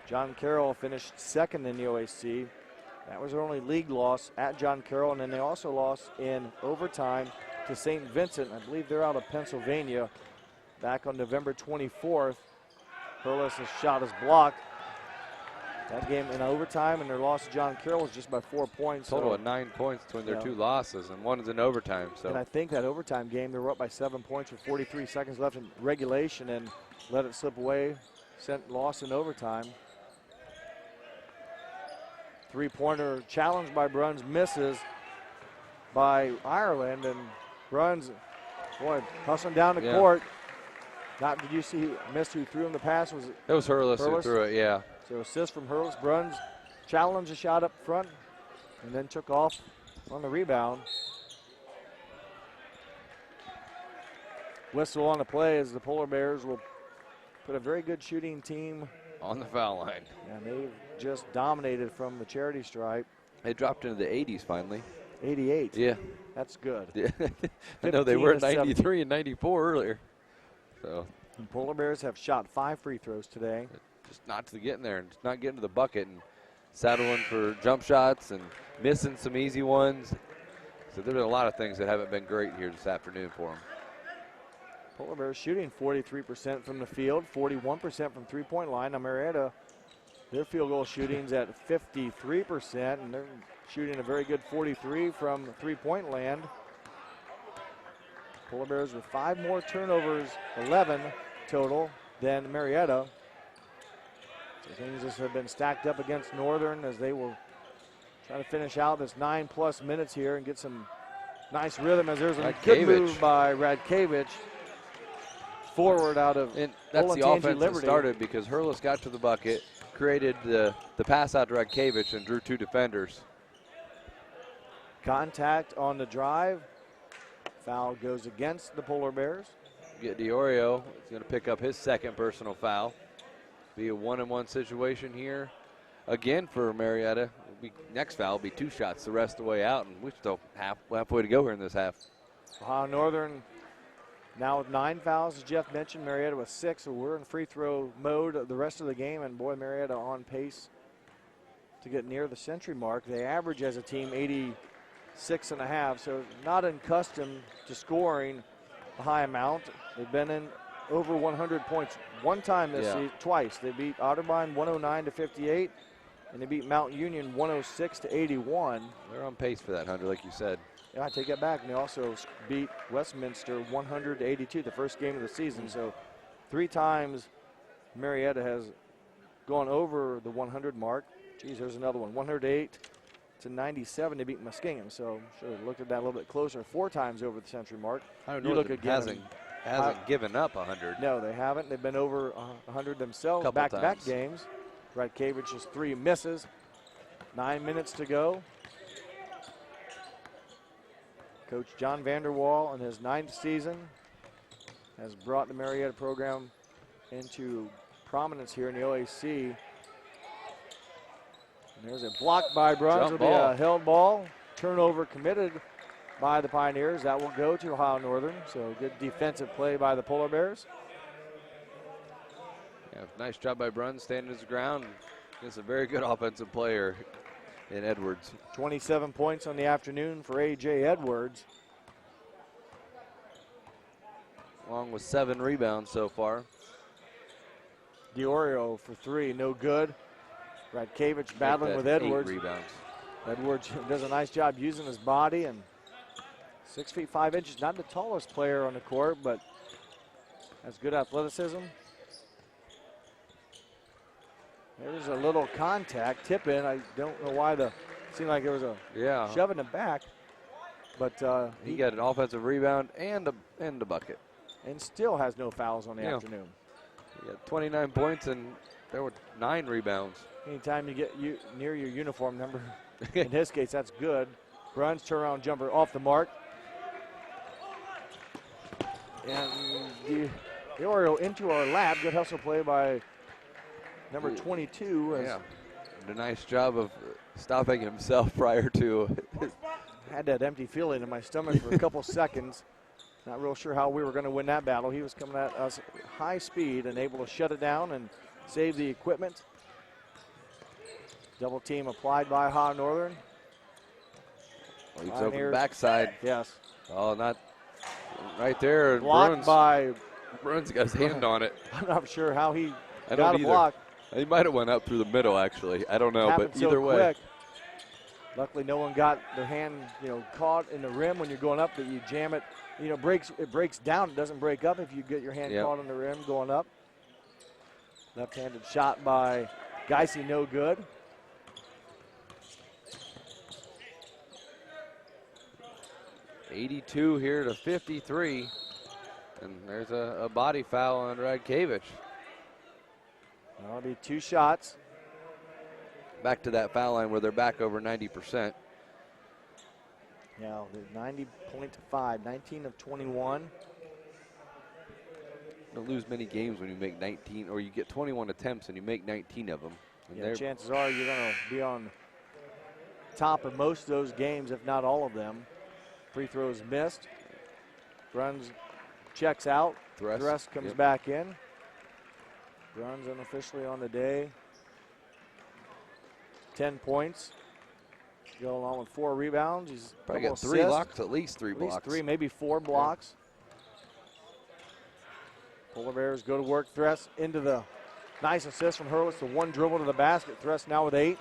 John Carroll finished second in the OAC. That was their only league loss at John Carroll, and then they also lost in overtime to St. Vincent. I believe they're out of Pennsylvania back on November 24th. Hurlis' shot is blocked. That game in overtime, and their loss to John Carroll was just by 4 points. Total of 9 points between their 2 losses, and one is in overtime. So. And I think that overtime game, they were up by 7 points with 43 seconds left in regulation and let it slip away, lost in overtime. Three-pointer challenged by Bruns, misses by Ireland, and Bruns, boy, hustling down the court. Did you see who missed who threw him the pass? It was Hurlis who threw it, yeah. So assist from Hurlis. Bruns challenged a shot up front and then took off on the rebound. Whistle on the play as the Polar Bears will put a very good shooting team on the foul line. And they've just dominated from the charity stripe. They dropped into the 80s finally. 88. Yeah. That's good. Yeah. I know they were at 93 and 94 earlier. So the Polar Bears have shot 5 free throws today. Just not to get in there and just not getting to the bucket and settling for jump shots and missing some easy ones. So there's a lot of things that haven't been great here this afternoon for them. Polar Bears shooting 43% from the field, 41% from three-point line. Now Marietta, their field goal shooting's at 53%, and they're shooting a very good 43 from three-point land. Polar Bears with 5 more turnovers, 11 total, than Marietta. So things just have been stacked up against Northern as they will try to finish out this 9+ minutes here and get some nice rhythm as there's a good move by Radkevich. Forward out of and that's the Olentangy offense Liberty. that started because Hurlis got to the bucket, created the pass out to Radkevich and drew 2 defenders. Contact on the drive. Foul goes against the Polar Bears. Get DiOrio. He's going to pick up his second personal foul. Be a 1-on-1 situation here. Again for Marietta. Next foul will be 2 shots the rest of the way out, and we're still halfway to go here in this half. Ohio Northern now with 9 fouls, as Jeff mentioned. Marietta with 6, so we're in free throw mode the rest of the game, and boy, Marietta on pace to get near the century mark. They average as a team 86.5, so not accustomed to scoring a high amount. They've been in over 100 points one time this season, twice. They beat Otterbein 109-58, and they beat Mount Union 106-81. They're on pace for that, Hunter, like you said. Yeah, I take that back. And they also beat Westminster 100-82, the first game of the season. So 3 times Marietta has gone over the 100 mark. Geez, there's another one. 108-97 to beat Muskingum. So should have looked at that a little bit closer. 4 times over the century mark. You look again. Hasn't given up 100. No, they haven't. They've been over 100 themselves. Back-to-back games. Radkevich's 3 misses. 9 minutes to go. Coach John Vanderwall in his 9th season has brought the Marietta program into prominence here in the OAC. And there's a block by Bruns. It'll be a held ball. Turnover committed by the Pioneers. That will go to Ohio Northern. So good defensive play by the Polar Bears. Yeah, nice job by Bruns standing his ground. He's a very good offensive player in Edwards. 27 points on the afternoon for A.J. Edwards. Along with 7 rebounds so far. DiOrio for 3, no good. Radkevich battling with Edwards. 8 rebounds. Edwards does a nice job using his body, and 6 feet 5 inches. Not the tallest player on the court, but has good athleticism. There's a little contact, tip in. I don't know why it seemed like there was a shove in the back. But he got an offensive rebound and a bucket. And still has no fouls on the afternoon. He got 29 points and there were 9 rebounds. Anytime you get near your uniform number, in his case, that's good. Bruns turnaround jumper off the mark. And DiOrio into our lap. Good hustle play by number 22. Yeah, did a nice job of stopping himself prior to. Had that empty feeling in my stomach for a couple seconds. Not real sure how we were going to win that battle. He was coming at us high speed and able to shut it down and save the equipment. Double team applied by Ohio Northern. Leaves open backside. Yes. Oh, not right there. Blocked by. Bruins got his hand on it. I'm not sure how he I got a don't block. either. He might have went up through the middle, actually. I don't know, Happened but so either way. quick. Luckily, no one got their hand, caught in the rim when you're going up. That you jam it, it breaks down. It doesn't break up if you get your hand caught in the rim going up. Left-handed shot by Geisy, no good. $82 here to 53. And there's a body foul on Radkevich. That'll be 2 shots. Back to that foul line where they're back over 90%. Yeah, 90.5, 19 of 21. You don't lose many games when you make 19, or you get 21 attempts and you make 19 of them. And Chances are you're going to be on top of most of those games, if not all of them. Free throws missed. Bruns checks out. Thrust comes back in. Bruns unofficially on the day. 10 points. Going along with 4 rebounds. He's probably got 3 blocks, at least 3 blocks. At least 3, maybe 4 blocks. Polar Bears go to work. Thrust into the nice assist from Hurwitz. The 1 dribble to the basket. Thrust now with 8.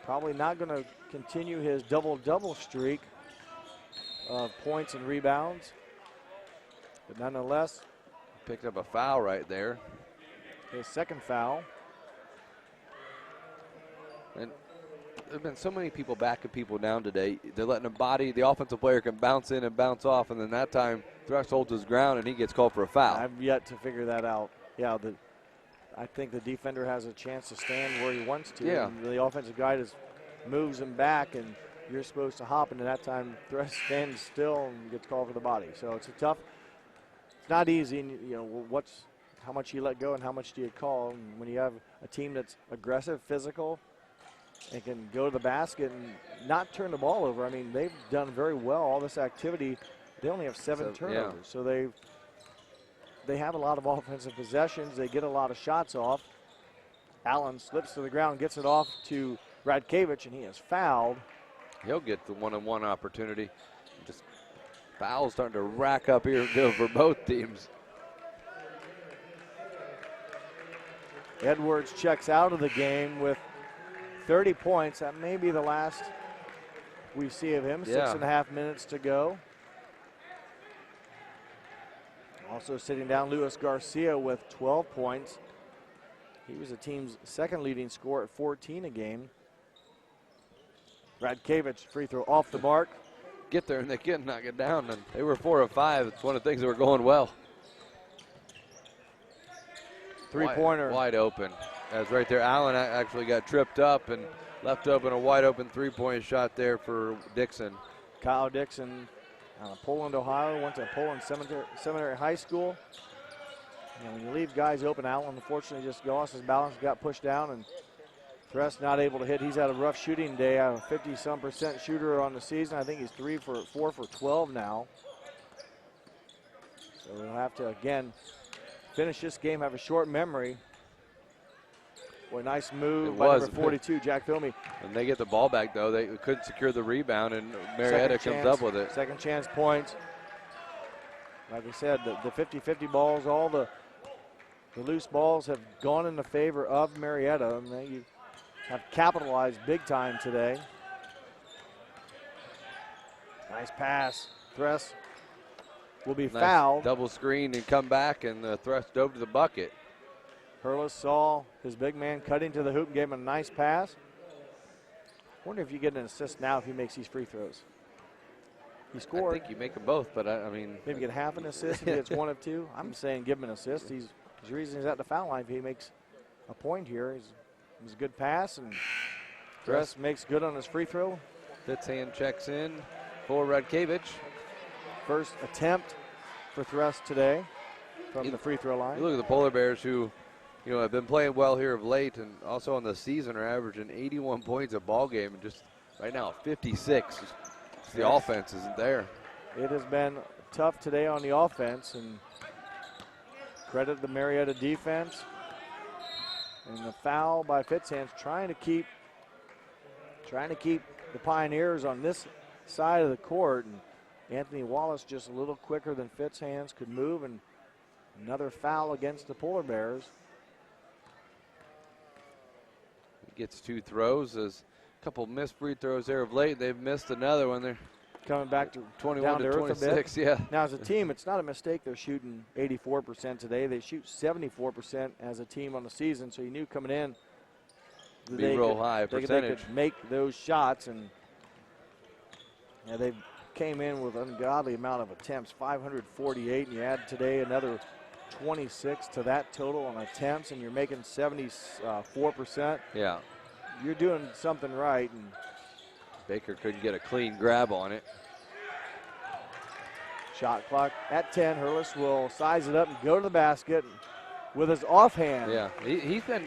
Probably not going to continue his double-double streak of points and rebounds. But nonetheless, picked up a foul right there. His second foul. And there have been so many people backing people down today. They're letting a body, the offensive player can bounce in and bounce off, and then that time Thrust holds his ground and he gets called for a foul. I've yet to figure that out. Yeah, I think the defender has a chance to stand where he wants to. Yeah. And the offensive guy just moves him back, and you're supposed to hop, and at that time Thrust stands still and gets called for the body. So it's it's not easy. How much you let go and how much do you call. And when you have a team that's aggressive, physical, and can go to the basket and not turn the ball over. I mean, they've done very well, all this activity. They only have 7 turnovers. Yeah. So they have a lot of offensive possessions. They get a lot of shots off. Allen slips to the ground, gets it off to Radkevich, and he is fouled. He'll get the one-on-one opportunity. Just fouls starting to rack up here for both teams. Edwards checks out of the game with 30 points. That may be the last we see of him. 6.5 minutes to go. Also sitting down, Luis Garcia with 12 points. He was the team's second leading scorer at 14 a game. Radkevich, free throw off the mark. Get there and they can't knock it down. And they were 4 of 5. It's one of the things that were going well. Three-pointer. Wide open. As right there, Allen actually got tripped up and left open a wide open 3-point shot there for Dixon. Kyle Dixon out of Poland, Ohio, went to Poland Seminary High School. And when you leave guys open, Allen unfortunately just lost his balance, got pushed down, and Thrust not able to hit. He's had a rough shooting day, a 50-some% shooter on the season. I think he's 4 for 12 now. So we'll have to, again, finish this game, have a short memory. Boy, nice move by number 42, Jack Filmy. And they get the ball back, though. They couldn't secure the rebound, and Marietta comes up with it. Second chance points. Like I said, the 50-50 balls, all the loose balls have gone in the favor of Marietta, and they have capitalized big time today. Nice pass. Thrust will be fouled. Double screen and come back, and the Thrust dove to the bucket. Hurlis saw his big man cutting to the hoop and gave him a nice pass. Wonder if you get an assist now if he makes these free throws. He scored. I think you make them both, but I mean. Maybe get half an assist if he gets 1 of 2. I'm saying give him an assist. He's the reason he's at the foul line. If he makes a point here, he's a good pass, and Thrust makes good on his free throw. Fitzhand checks in for Radkevich. First attempt for Thrust today from the free throw line. You look at the Polar Bears, who, you know, have been playing well here of late, and also on the season are averaging 81 points a ball game, and just right now 56. The offense isn't there. It has been tough today on the offense, and credit the Marietta defense. And the foul by Fitzhands trying to keep the Pioneers on this side of the court. And Anthony Wallace just a little quicker than Fitzhands could move, and another foul against the Polar Bears. He gets 2 throws. There's a couple missed free throws there of late. They've missed another one. They're coming back to 21 to 26. A bit. Yeah. Now as a team, it's not a mistake. They're shooting 84% today. They shoot 74% as a team on the season. So you knew coming in that Be real high percentage. They could make those shots, and they came in with an ungodly amount of attempts, 548, and you add today another 26 to that total on attempts, and you're making 74%. Yeah. You're doing something right. And Baker couldn't get a clean grab on it. Shot clock at 10. Hurlis will size it up and go to the basket with his offhand. Yeah, he's been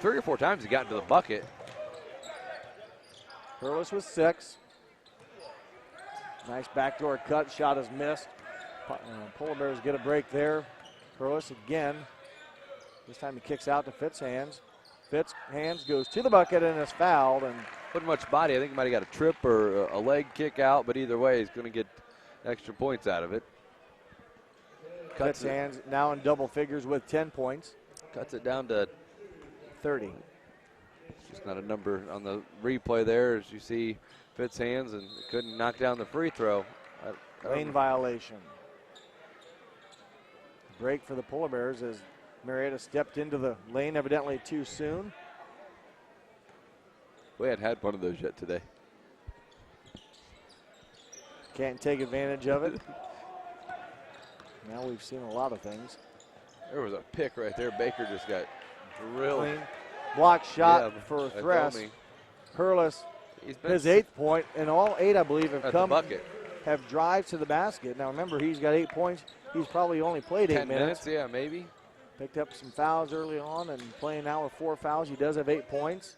3 or 4 times he got into the bucket. Hurlis with 6. Nice backdoor cut. Shot is missed. Polar Bears get a break there. Hurlis again. This time he kicks out to Fitzhands. Fitzhands goes to the bucket and is fouled. And Wasn't much body. I think he might have got a trip or a leg kick out, but either way, he's going to get extra points out of it. Fitzhands now in double figures with 10 points. Cuts it down to 30. Just not a number on the replay there, as you see Fitzhands, and couldn't knock down the free throw. Lane violation. Break for the Polar Bears as Marietta stepped into the lane evidently too soon. We hadn't had one of those yet today. Can't take advantage of it. Now we've seen a lot of things. There was a pick right there. Baker just got drilled. Clean block shot for Thress. Hurlis, his 8th point, and all 8, I believe, have drives to the basket. Now remember, he's got 8 points. He's probably only played 8 minutes. Yeah, maybe. Picked up some fouls early on, and playing now with 4 fouls. He does have 8 points.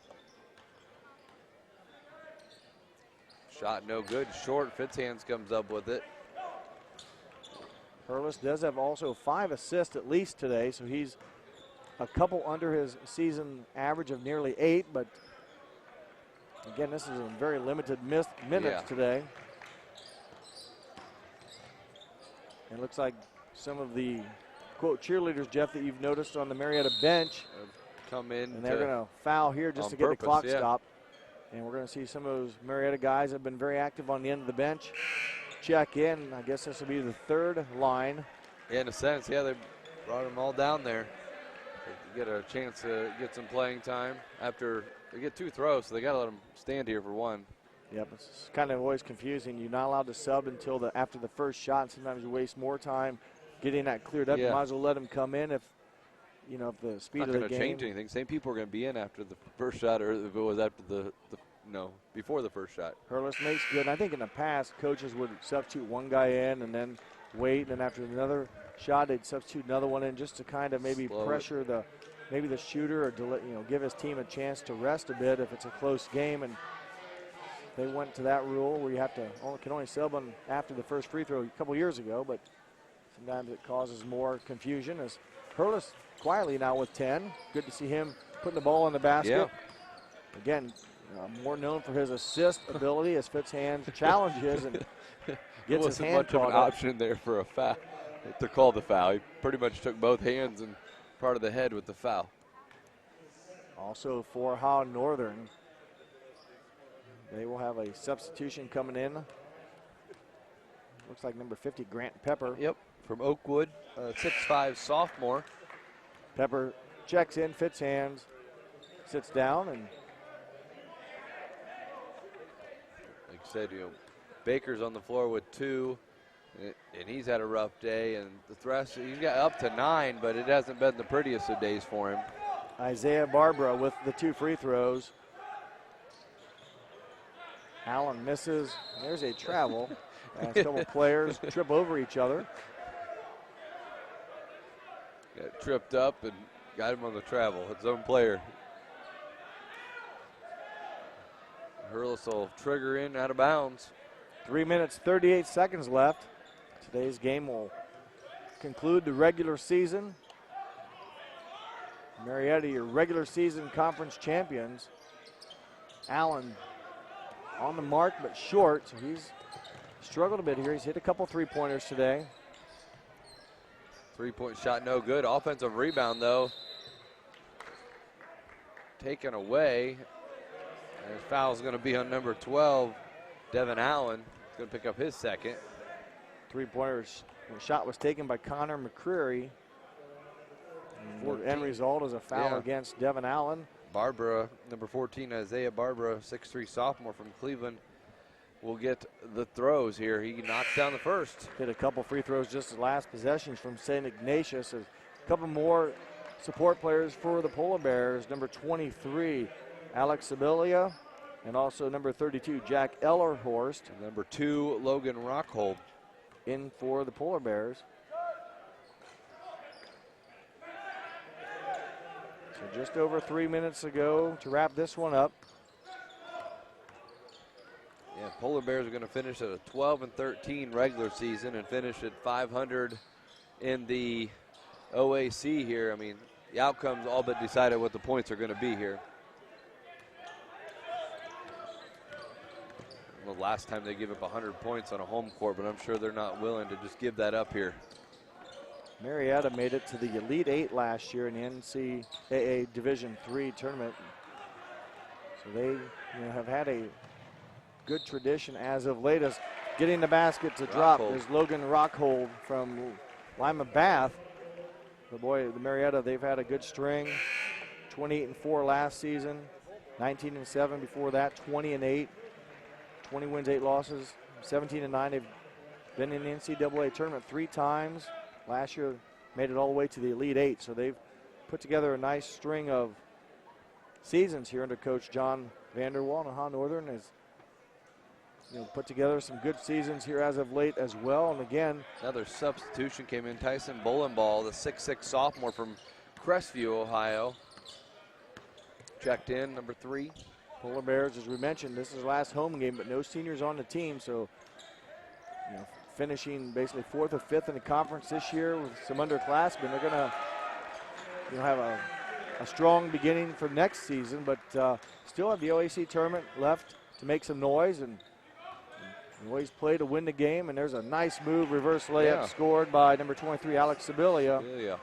Shot no good. Short. Fitzhands comes up with it. Hurlis does have also 5 assists at least today, so he's a couple under his season average of nearly 8, but again, this is a very limited minutes today. And it looks like some of the, quote, cheerleaders, Jeff, that you've noticed on the Marietta bench come in. And they're going to foul here just to get the clock stopped. And we're going to see some of those Marietta guys have been very active on the end of the bench. Check in. I guess this will be the 3rd line. Yeah, in a sense, yeah, they brought them all down there. They get a chance to get some playing time after they get 2 throws, so they got to let them stand here for 1. Yep, it's kind of always confusing. You're not allowed to sub until after the first shot. And sometimes you waste more time getting that cleared up. You might as well let them come in if the speed of the game. Not going to change anything. Same people are going to be in after the first shot, or if it was after before the first shot. Hurlis makes good. And I think in the past, coaches would substitute one guy in and then wait, and then after another shot, they'd substitute another one in just to kind of maybe pressure the shooter, or give his team a chance to rest a bit if it's a close game. And they went to that rule where you can only sub on after the first free throw a couple years ago, but sometimes it causes more confusion. As Hurlis quietly now with 10. Good to see him putting the ball in the basket. Yeah. Again, more known for his assist ability as Fitzhands challenges and gets his hand much of caught an option there for a foul. To call the foul, he pretty much took both hands and part of the head with the foul. Also for Howe Northern, they will have a substitution coming in. Looks like number 50, Grant Pepper. Yep, from Oakwood, 6'5" sophomore. Pepper checks in, Fitzhands sits down, and like I said, Baker's on the floor with 2, and he's had a rough day. And the Thress, he's got up to 9, but it hasn't been the prettiest of days for him. Isaiah Barbara with the 2 free throws. Allen misses. There's a travel. A couple players trip over each other. Got tripped up, and got him on the travel, his own player. Hurlis will trigger in out of bounds. 3 minutes, 38 seconds left. Today's game will conclude the regular season. Marietta, your regular season conference champions. Allen on the mark, but short, so he's struggled a bit here. He's hit a couple three-pointers today. Three-point shot, no good. Offensive rebound, though, taken away. And foul's going to be on number 12, Devin Allen. He's going to pick up his second. Three-pointer shot was taken by Connor McCreary. The end result is a foul against Devin Allen. Barbara, number 14, Isaiah Barbara, 6'3" sophomore from Cleveland, will get the throws here. He knocks down the first. Hit a couple free throws just the last possessions from St. Ignatius. A couple more support players for the Polar Bears. Number 23, Alex Sebelia, and also number 32, Jack Ellerhorst. And number 2, Logan Rockhold. In for the Polar Bears. So just over 3 minutes ago to wrap this one up. Yeah, Polar Bears are going to finish at a 12-13 regular season and finish at 500 in the OAC here. I mean, the outcome's all but decided what the points are going to be here. The last time they give up 100 points on a home court, but I'm sure they're not willing to just give that up here. Marietta made it to the Elite Eight last year in the NCAA Division III tournament. So they have had a good tradition as of late. As getting the basket to drop is Logan Rockhold from Lima Bath. The Marietta, they've had a good string. 28-4 last season, 19-7 before that, 20-8. 20 wins, 8 losses, 17-9. They've been in the NCAA tournament 3 times. Last year, made it all the way to the Elite Eight. So they've put together a nice string of seasons here under Coach John Vanderwall. And Ha Northern has put together some good seasons here as of late as well. And again, another substitution came in. Tyson Bolenball, the 6'6" sophomore from Crestview, Ohio, checked in, number 3. Polar Bears, as we mentioned, this is the last home game, but no seniors on the team. So, finishing basically 4th or 5th in the conference this year with some underclassmen. They're going to have a strong beginning for next season, but still have the OAC tournament left to make some noise and always play to win the game. And there's a nice move, reverse layup scored by number 23, Alex Sebelia,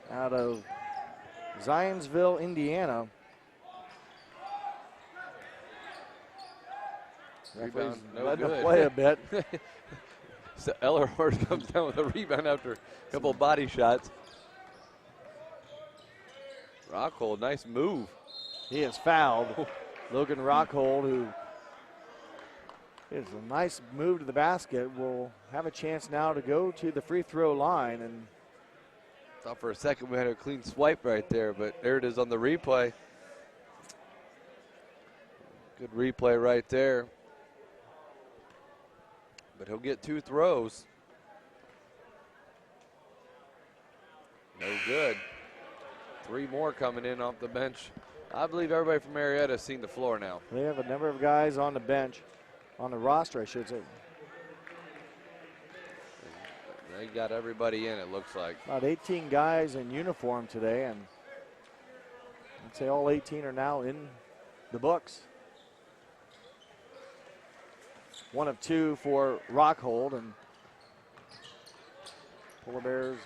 out of Zionsville, Indiana. Rebound, no letting good. him play a bit. So Ellerhorst comes down with a rebound after a couple of body shots. Rockhold, nice move. He is fouled. Logan Rockhold, who is a nice move to the basket, will have a chance now to go to the free throw line. And thought for a second we had a clean swipe right there, but there it is on the replay. Good replay right there. But he'll get 2 throws. No good. 3 more coming in off the bench. I believe everybody from Marietta has seen the floor now. They have a number of guys on the bench, on the roster, I should say. They got everybody in, it looks like. About 18 guys in uniform today, and I'd say all 18 are now in the books. 1 of 2 for Rockhold, and Polar Bears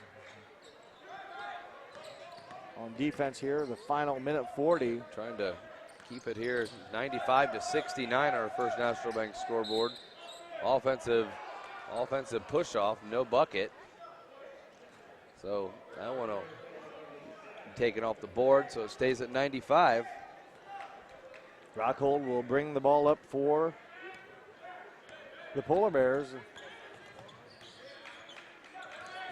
on defense here. The final minute 40. Trying to keep it here, 95-69 our First National Bank scoreboard. Offensive push off, no bucket. So that one will be taken off the board, so it stays at 95. Rockhold will bring the ball up for the Polar Bears.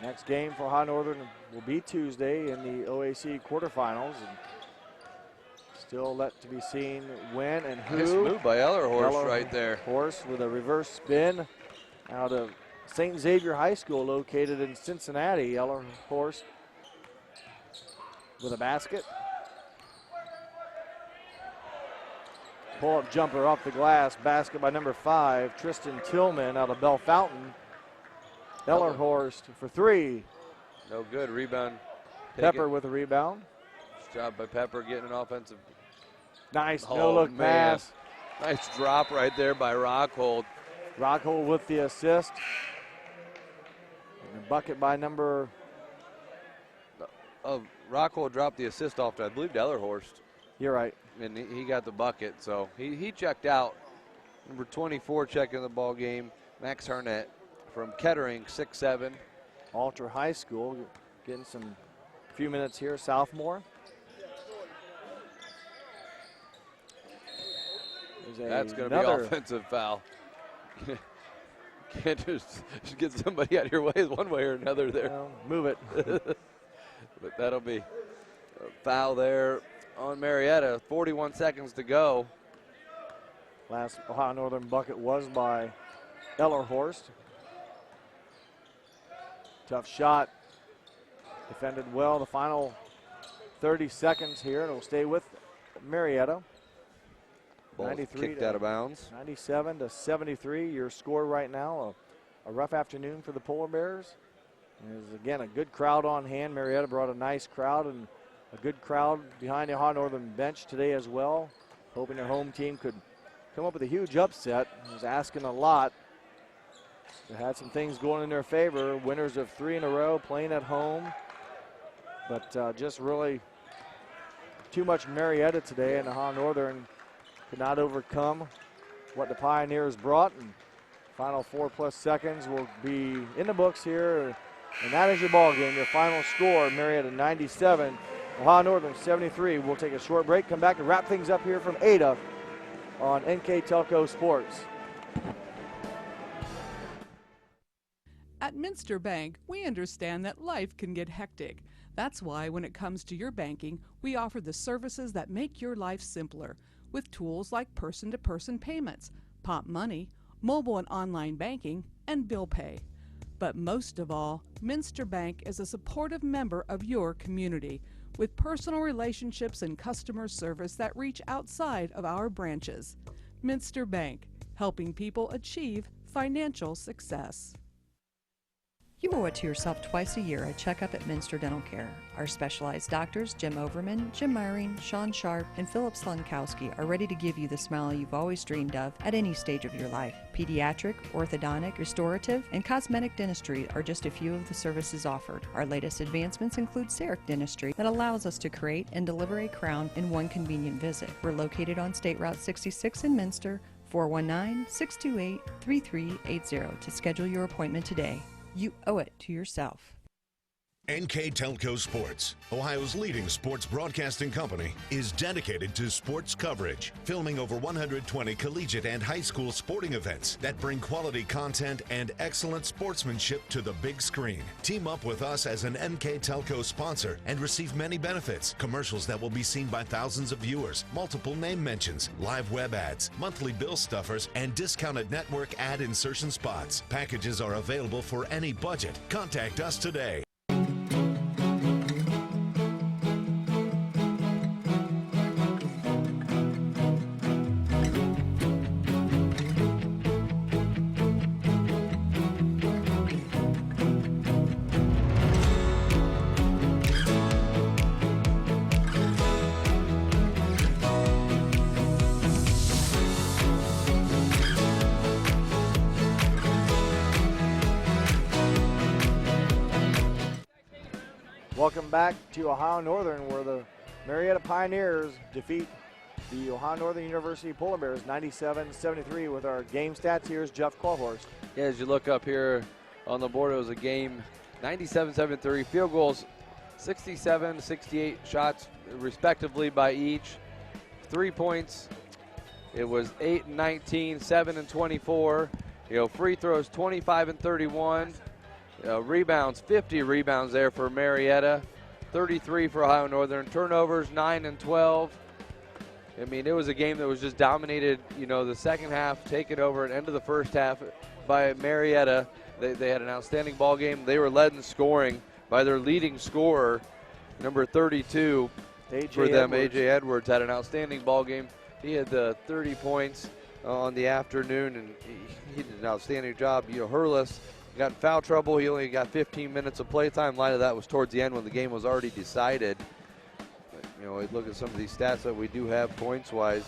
Next game for Ha Northern will be Tuesday in the OAC quarterfinals. And still left to be seen when and who. Nice move by Ellerhorst right there. Ellerhorst with a reverse spin out of St. Xavier High School located in Cincinnati. Ellerhorst with a basket. Pull-up jumper off the glass, basket by number 5, Tristan Tillman out of Bell Fountain. Ellerhorst for 3. No good, rebound. Pepper with a rebound. Nice job by Pepper getting an offensive. Nice Oh, no-look man. pass. Nice drop right there by Rockhold. Rockhold with the assist. And a bucket by number. Rockhold dropped the assist off to, I believe, Ellerhorst. You're right. And he got the bucket, so he checked out. Number 24 checking the ball game, Max Harnett from Kettering, 6'7". Alter High School getting some few minutes here, sophomore. That's going to be offensive foul. Can't just get somebody out of your way one way or another there. Well, move it. But that'll be a foul there on Marietta. 41 seconds to go. Last Ohio Northern bucket was by Ellerhorst. Tough shot. Defended well. The final 30 seconds here, and it'll stay with Marietta. Ball 93 kicked out of bounds. 97 to 73. Your score right now. A rough afternoon for the Polar Bears. There's again a good crowd on hand. Marietta brought a nice crowd and a good crowd behind the Ohio Northern bench today as well. Hoping their home team could come up with a huge upset. Was asking a lot. They had some things going in their favor. Winners of 3 in a row, playing at home. But just really too much Marietta today, and Ohio Northern could not overcome what the Pioneers brought. And final 4+ seconds will be in the books here. And that is your ball game. Your final score, Marietta 97, Ohio Northern 73. We'll take a short break, come back to wrap things up here from Ada on NKTelco Sports. At Minster Bank, we understand that life can get hectic. That's why when it comes to your banking, we offer the services that make your life simpler with tools like person-to-person payments, Pop Money, mobile and online banking, and bill pay. But most of all, Minster Bank is a supportive member of your community with personal relationships and customer service that reach outside of our branches. Minster Bank, helping people achieve financial success. You owe it to yourself twice a year a checkup at Minster Dental Care. Our specialized doctors, Jim Overman, Jim Myring, Sean Sharp, and Philip Slunkowski, are ready to give you the smile you've always dreamed of at any stage of your life. Pediatric, orthodontic, restorative, and cosmetic dentistry are just a few of the services offered. Our latest advancements include CEREC dentistry that allows us to create and deliver a crown in one convenient visit. We're located on State Route 66 in Minster, 419-628-3380 to schedule your appointment today. You owe it to yourself. NKTelco Sports, Ohio's leading sports broadcasting company, is dedicated to sports coverage, filming over 120 collegiate and high school sporting events that bring quality content and excellent sportsmanship to the big screen. Team up with us as an NKTelco sponsor and receive many benefits, commercials that will be seen by thousands of viewers, multiple name mentions, live web ads, monthly bill stuffers, and discounted network ad insertion spots. Packages are available for any budget. Contact us today. Welcome back to Ohio Northern, where the Marietta Pioneers defeat the Ohio Northern University Polar Bears 97-73. With our game stats, here's Jeff Qualhorst. Yeah, as you look up here on the board, it was a game 97-73. Field goals 67, 68 shots respectively by each. 3 points, it was 8 and 19, 7 and 24. Free throws 25 and 31. Rebounds, 50 rebounds there for Marietta, 33 for Ohio Northern. Turnovers, 9 and 12. I mean, it was a game that was just dominated, the second half, taken over at the end of the first half by Marietta. They had an outstanding ball game. They were led in scoring by their leading scorer, Number 32 for them, A.J. Edwards, had an outstanding ball game. He had 30 points on the afternoon, and he did an outstanding job. Hurlis got in foul trouble. He only got 15 minutes of play time. A lot of that was towards the end when the game was already decided. But, look at some of these stats that we do have points-wise.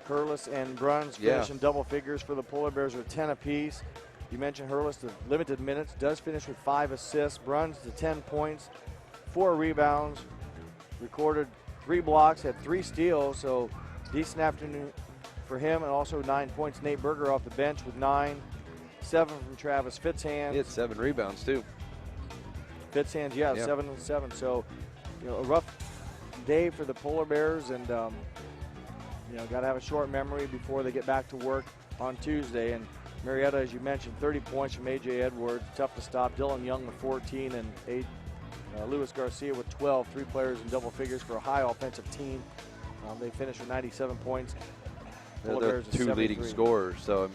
Hurlis and Bruns finish in double figures for the Polar Bears with 10 apiece. You mentioned Hurlis, the limited minutes, does finish with 5 assists. Bruns to 10 points, 4 rebounds, recorded 3 blocks, had 3 steals, so decent afternoon for him, and also 9 points. Nate Berger off the bench with 9, 7 from Travis Fitzhand. He had 7 rebounds too. Fitzhand, 7 and 7. So, a rough day for the Polar Bears, and got to have a short memory before they get back to work on Tuesday. And Marietta, as you mentioned, 30 points from A.J. Edwards, tough to stop. Dylan Young with 14, and Luis Garcia with 12. 3 players in double figures for a high offensive team. They finished with 97 points. They're 2 leading scorers, so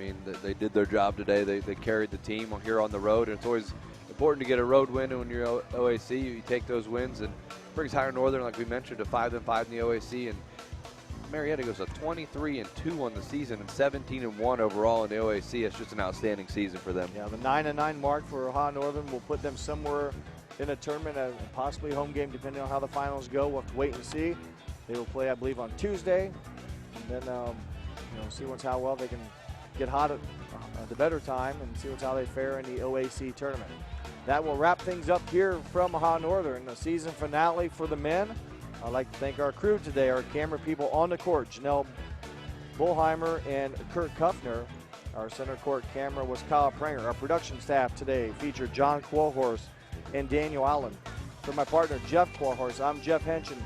they did their job today. They carried the team here on the road, and it's always important to get a road win. And when you're OAC, you take those wins, and brings Higher Northern, like we mentioned, to 5-5 in the OAC, and Marietta goes to 23-2 on the season and 17-1 overall in the OAC. It's just an outstanding season for them. Yeah, the 9-9 mark for Ohio Northern will put them somewhere in a tournament, and possibly a home game, depending on how the finals go. We'll have to wait and see. They will play, I believe, on Tuesday, and then see how well they can get hot at the better time, and see how they fare in the OAC tournament. That will wrap things up here from Ohio Northern, the season finale for the men. I'd like to thank our crew today, our camera people on the court, Janelle Bullheimer and Kurt Kuffner. Our center court camera was Kyle Pranger. Our production staff today featured John Qualhorst and Daniel Allen. For my partner, Jeff Qualhorst, I'm Jeff Henshin.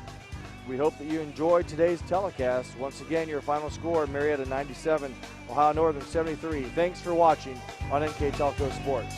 We hope that you enjoyed today's telecast. Once again, your final score, Marietta 97, Ohio Northern 73. Thanks for watching on NKTelco Sports.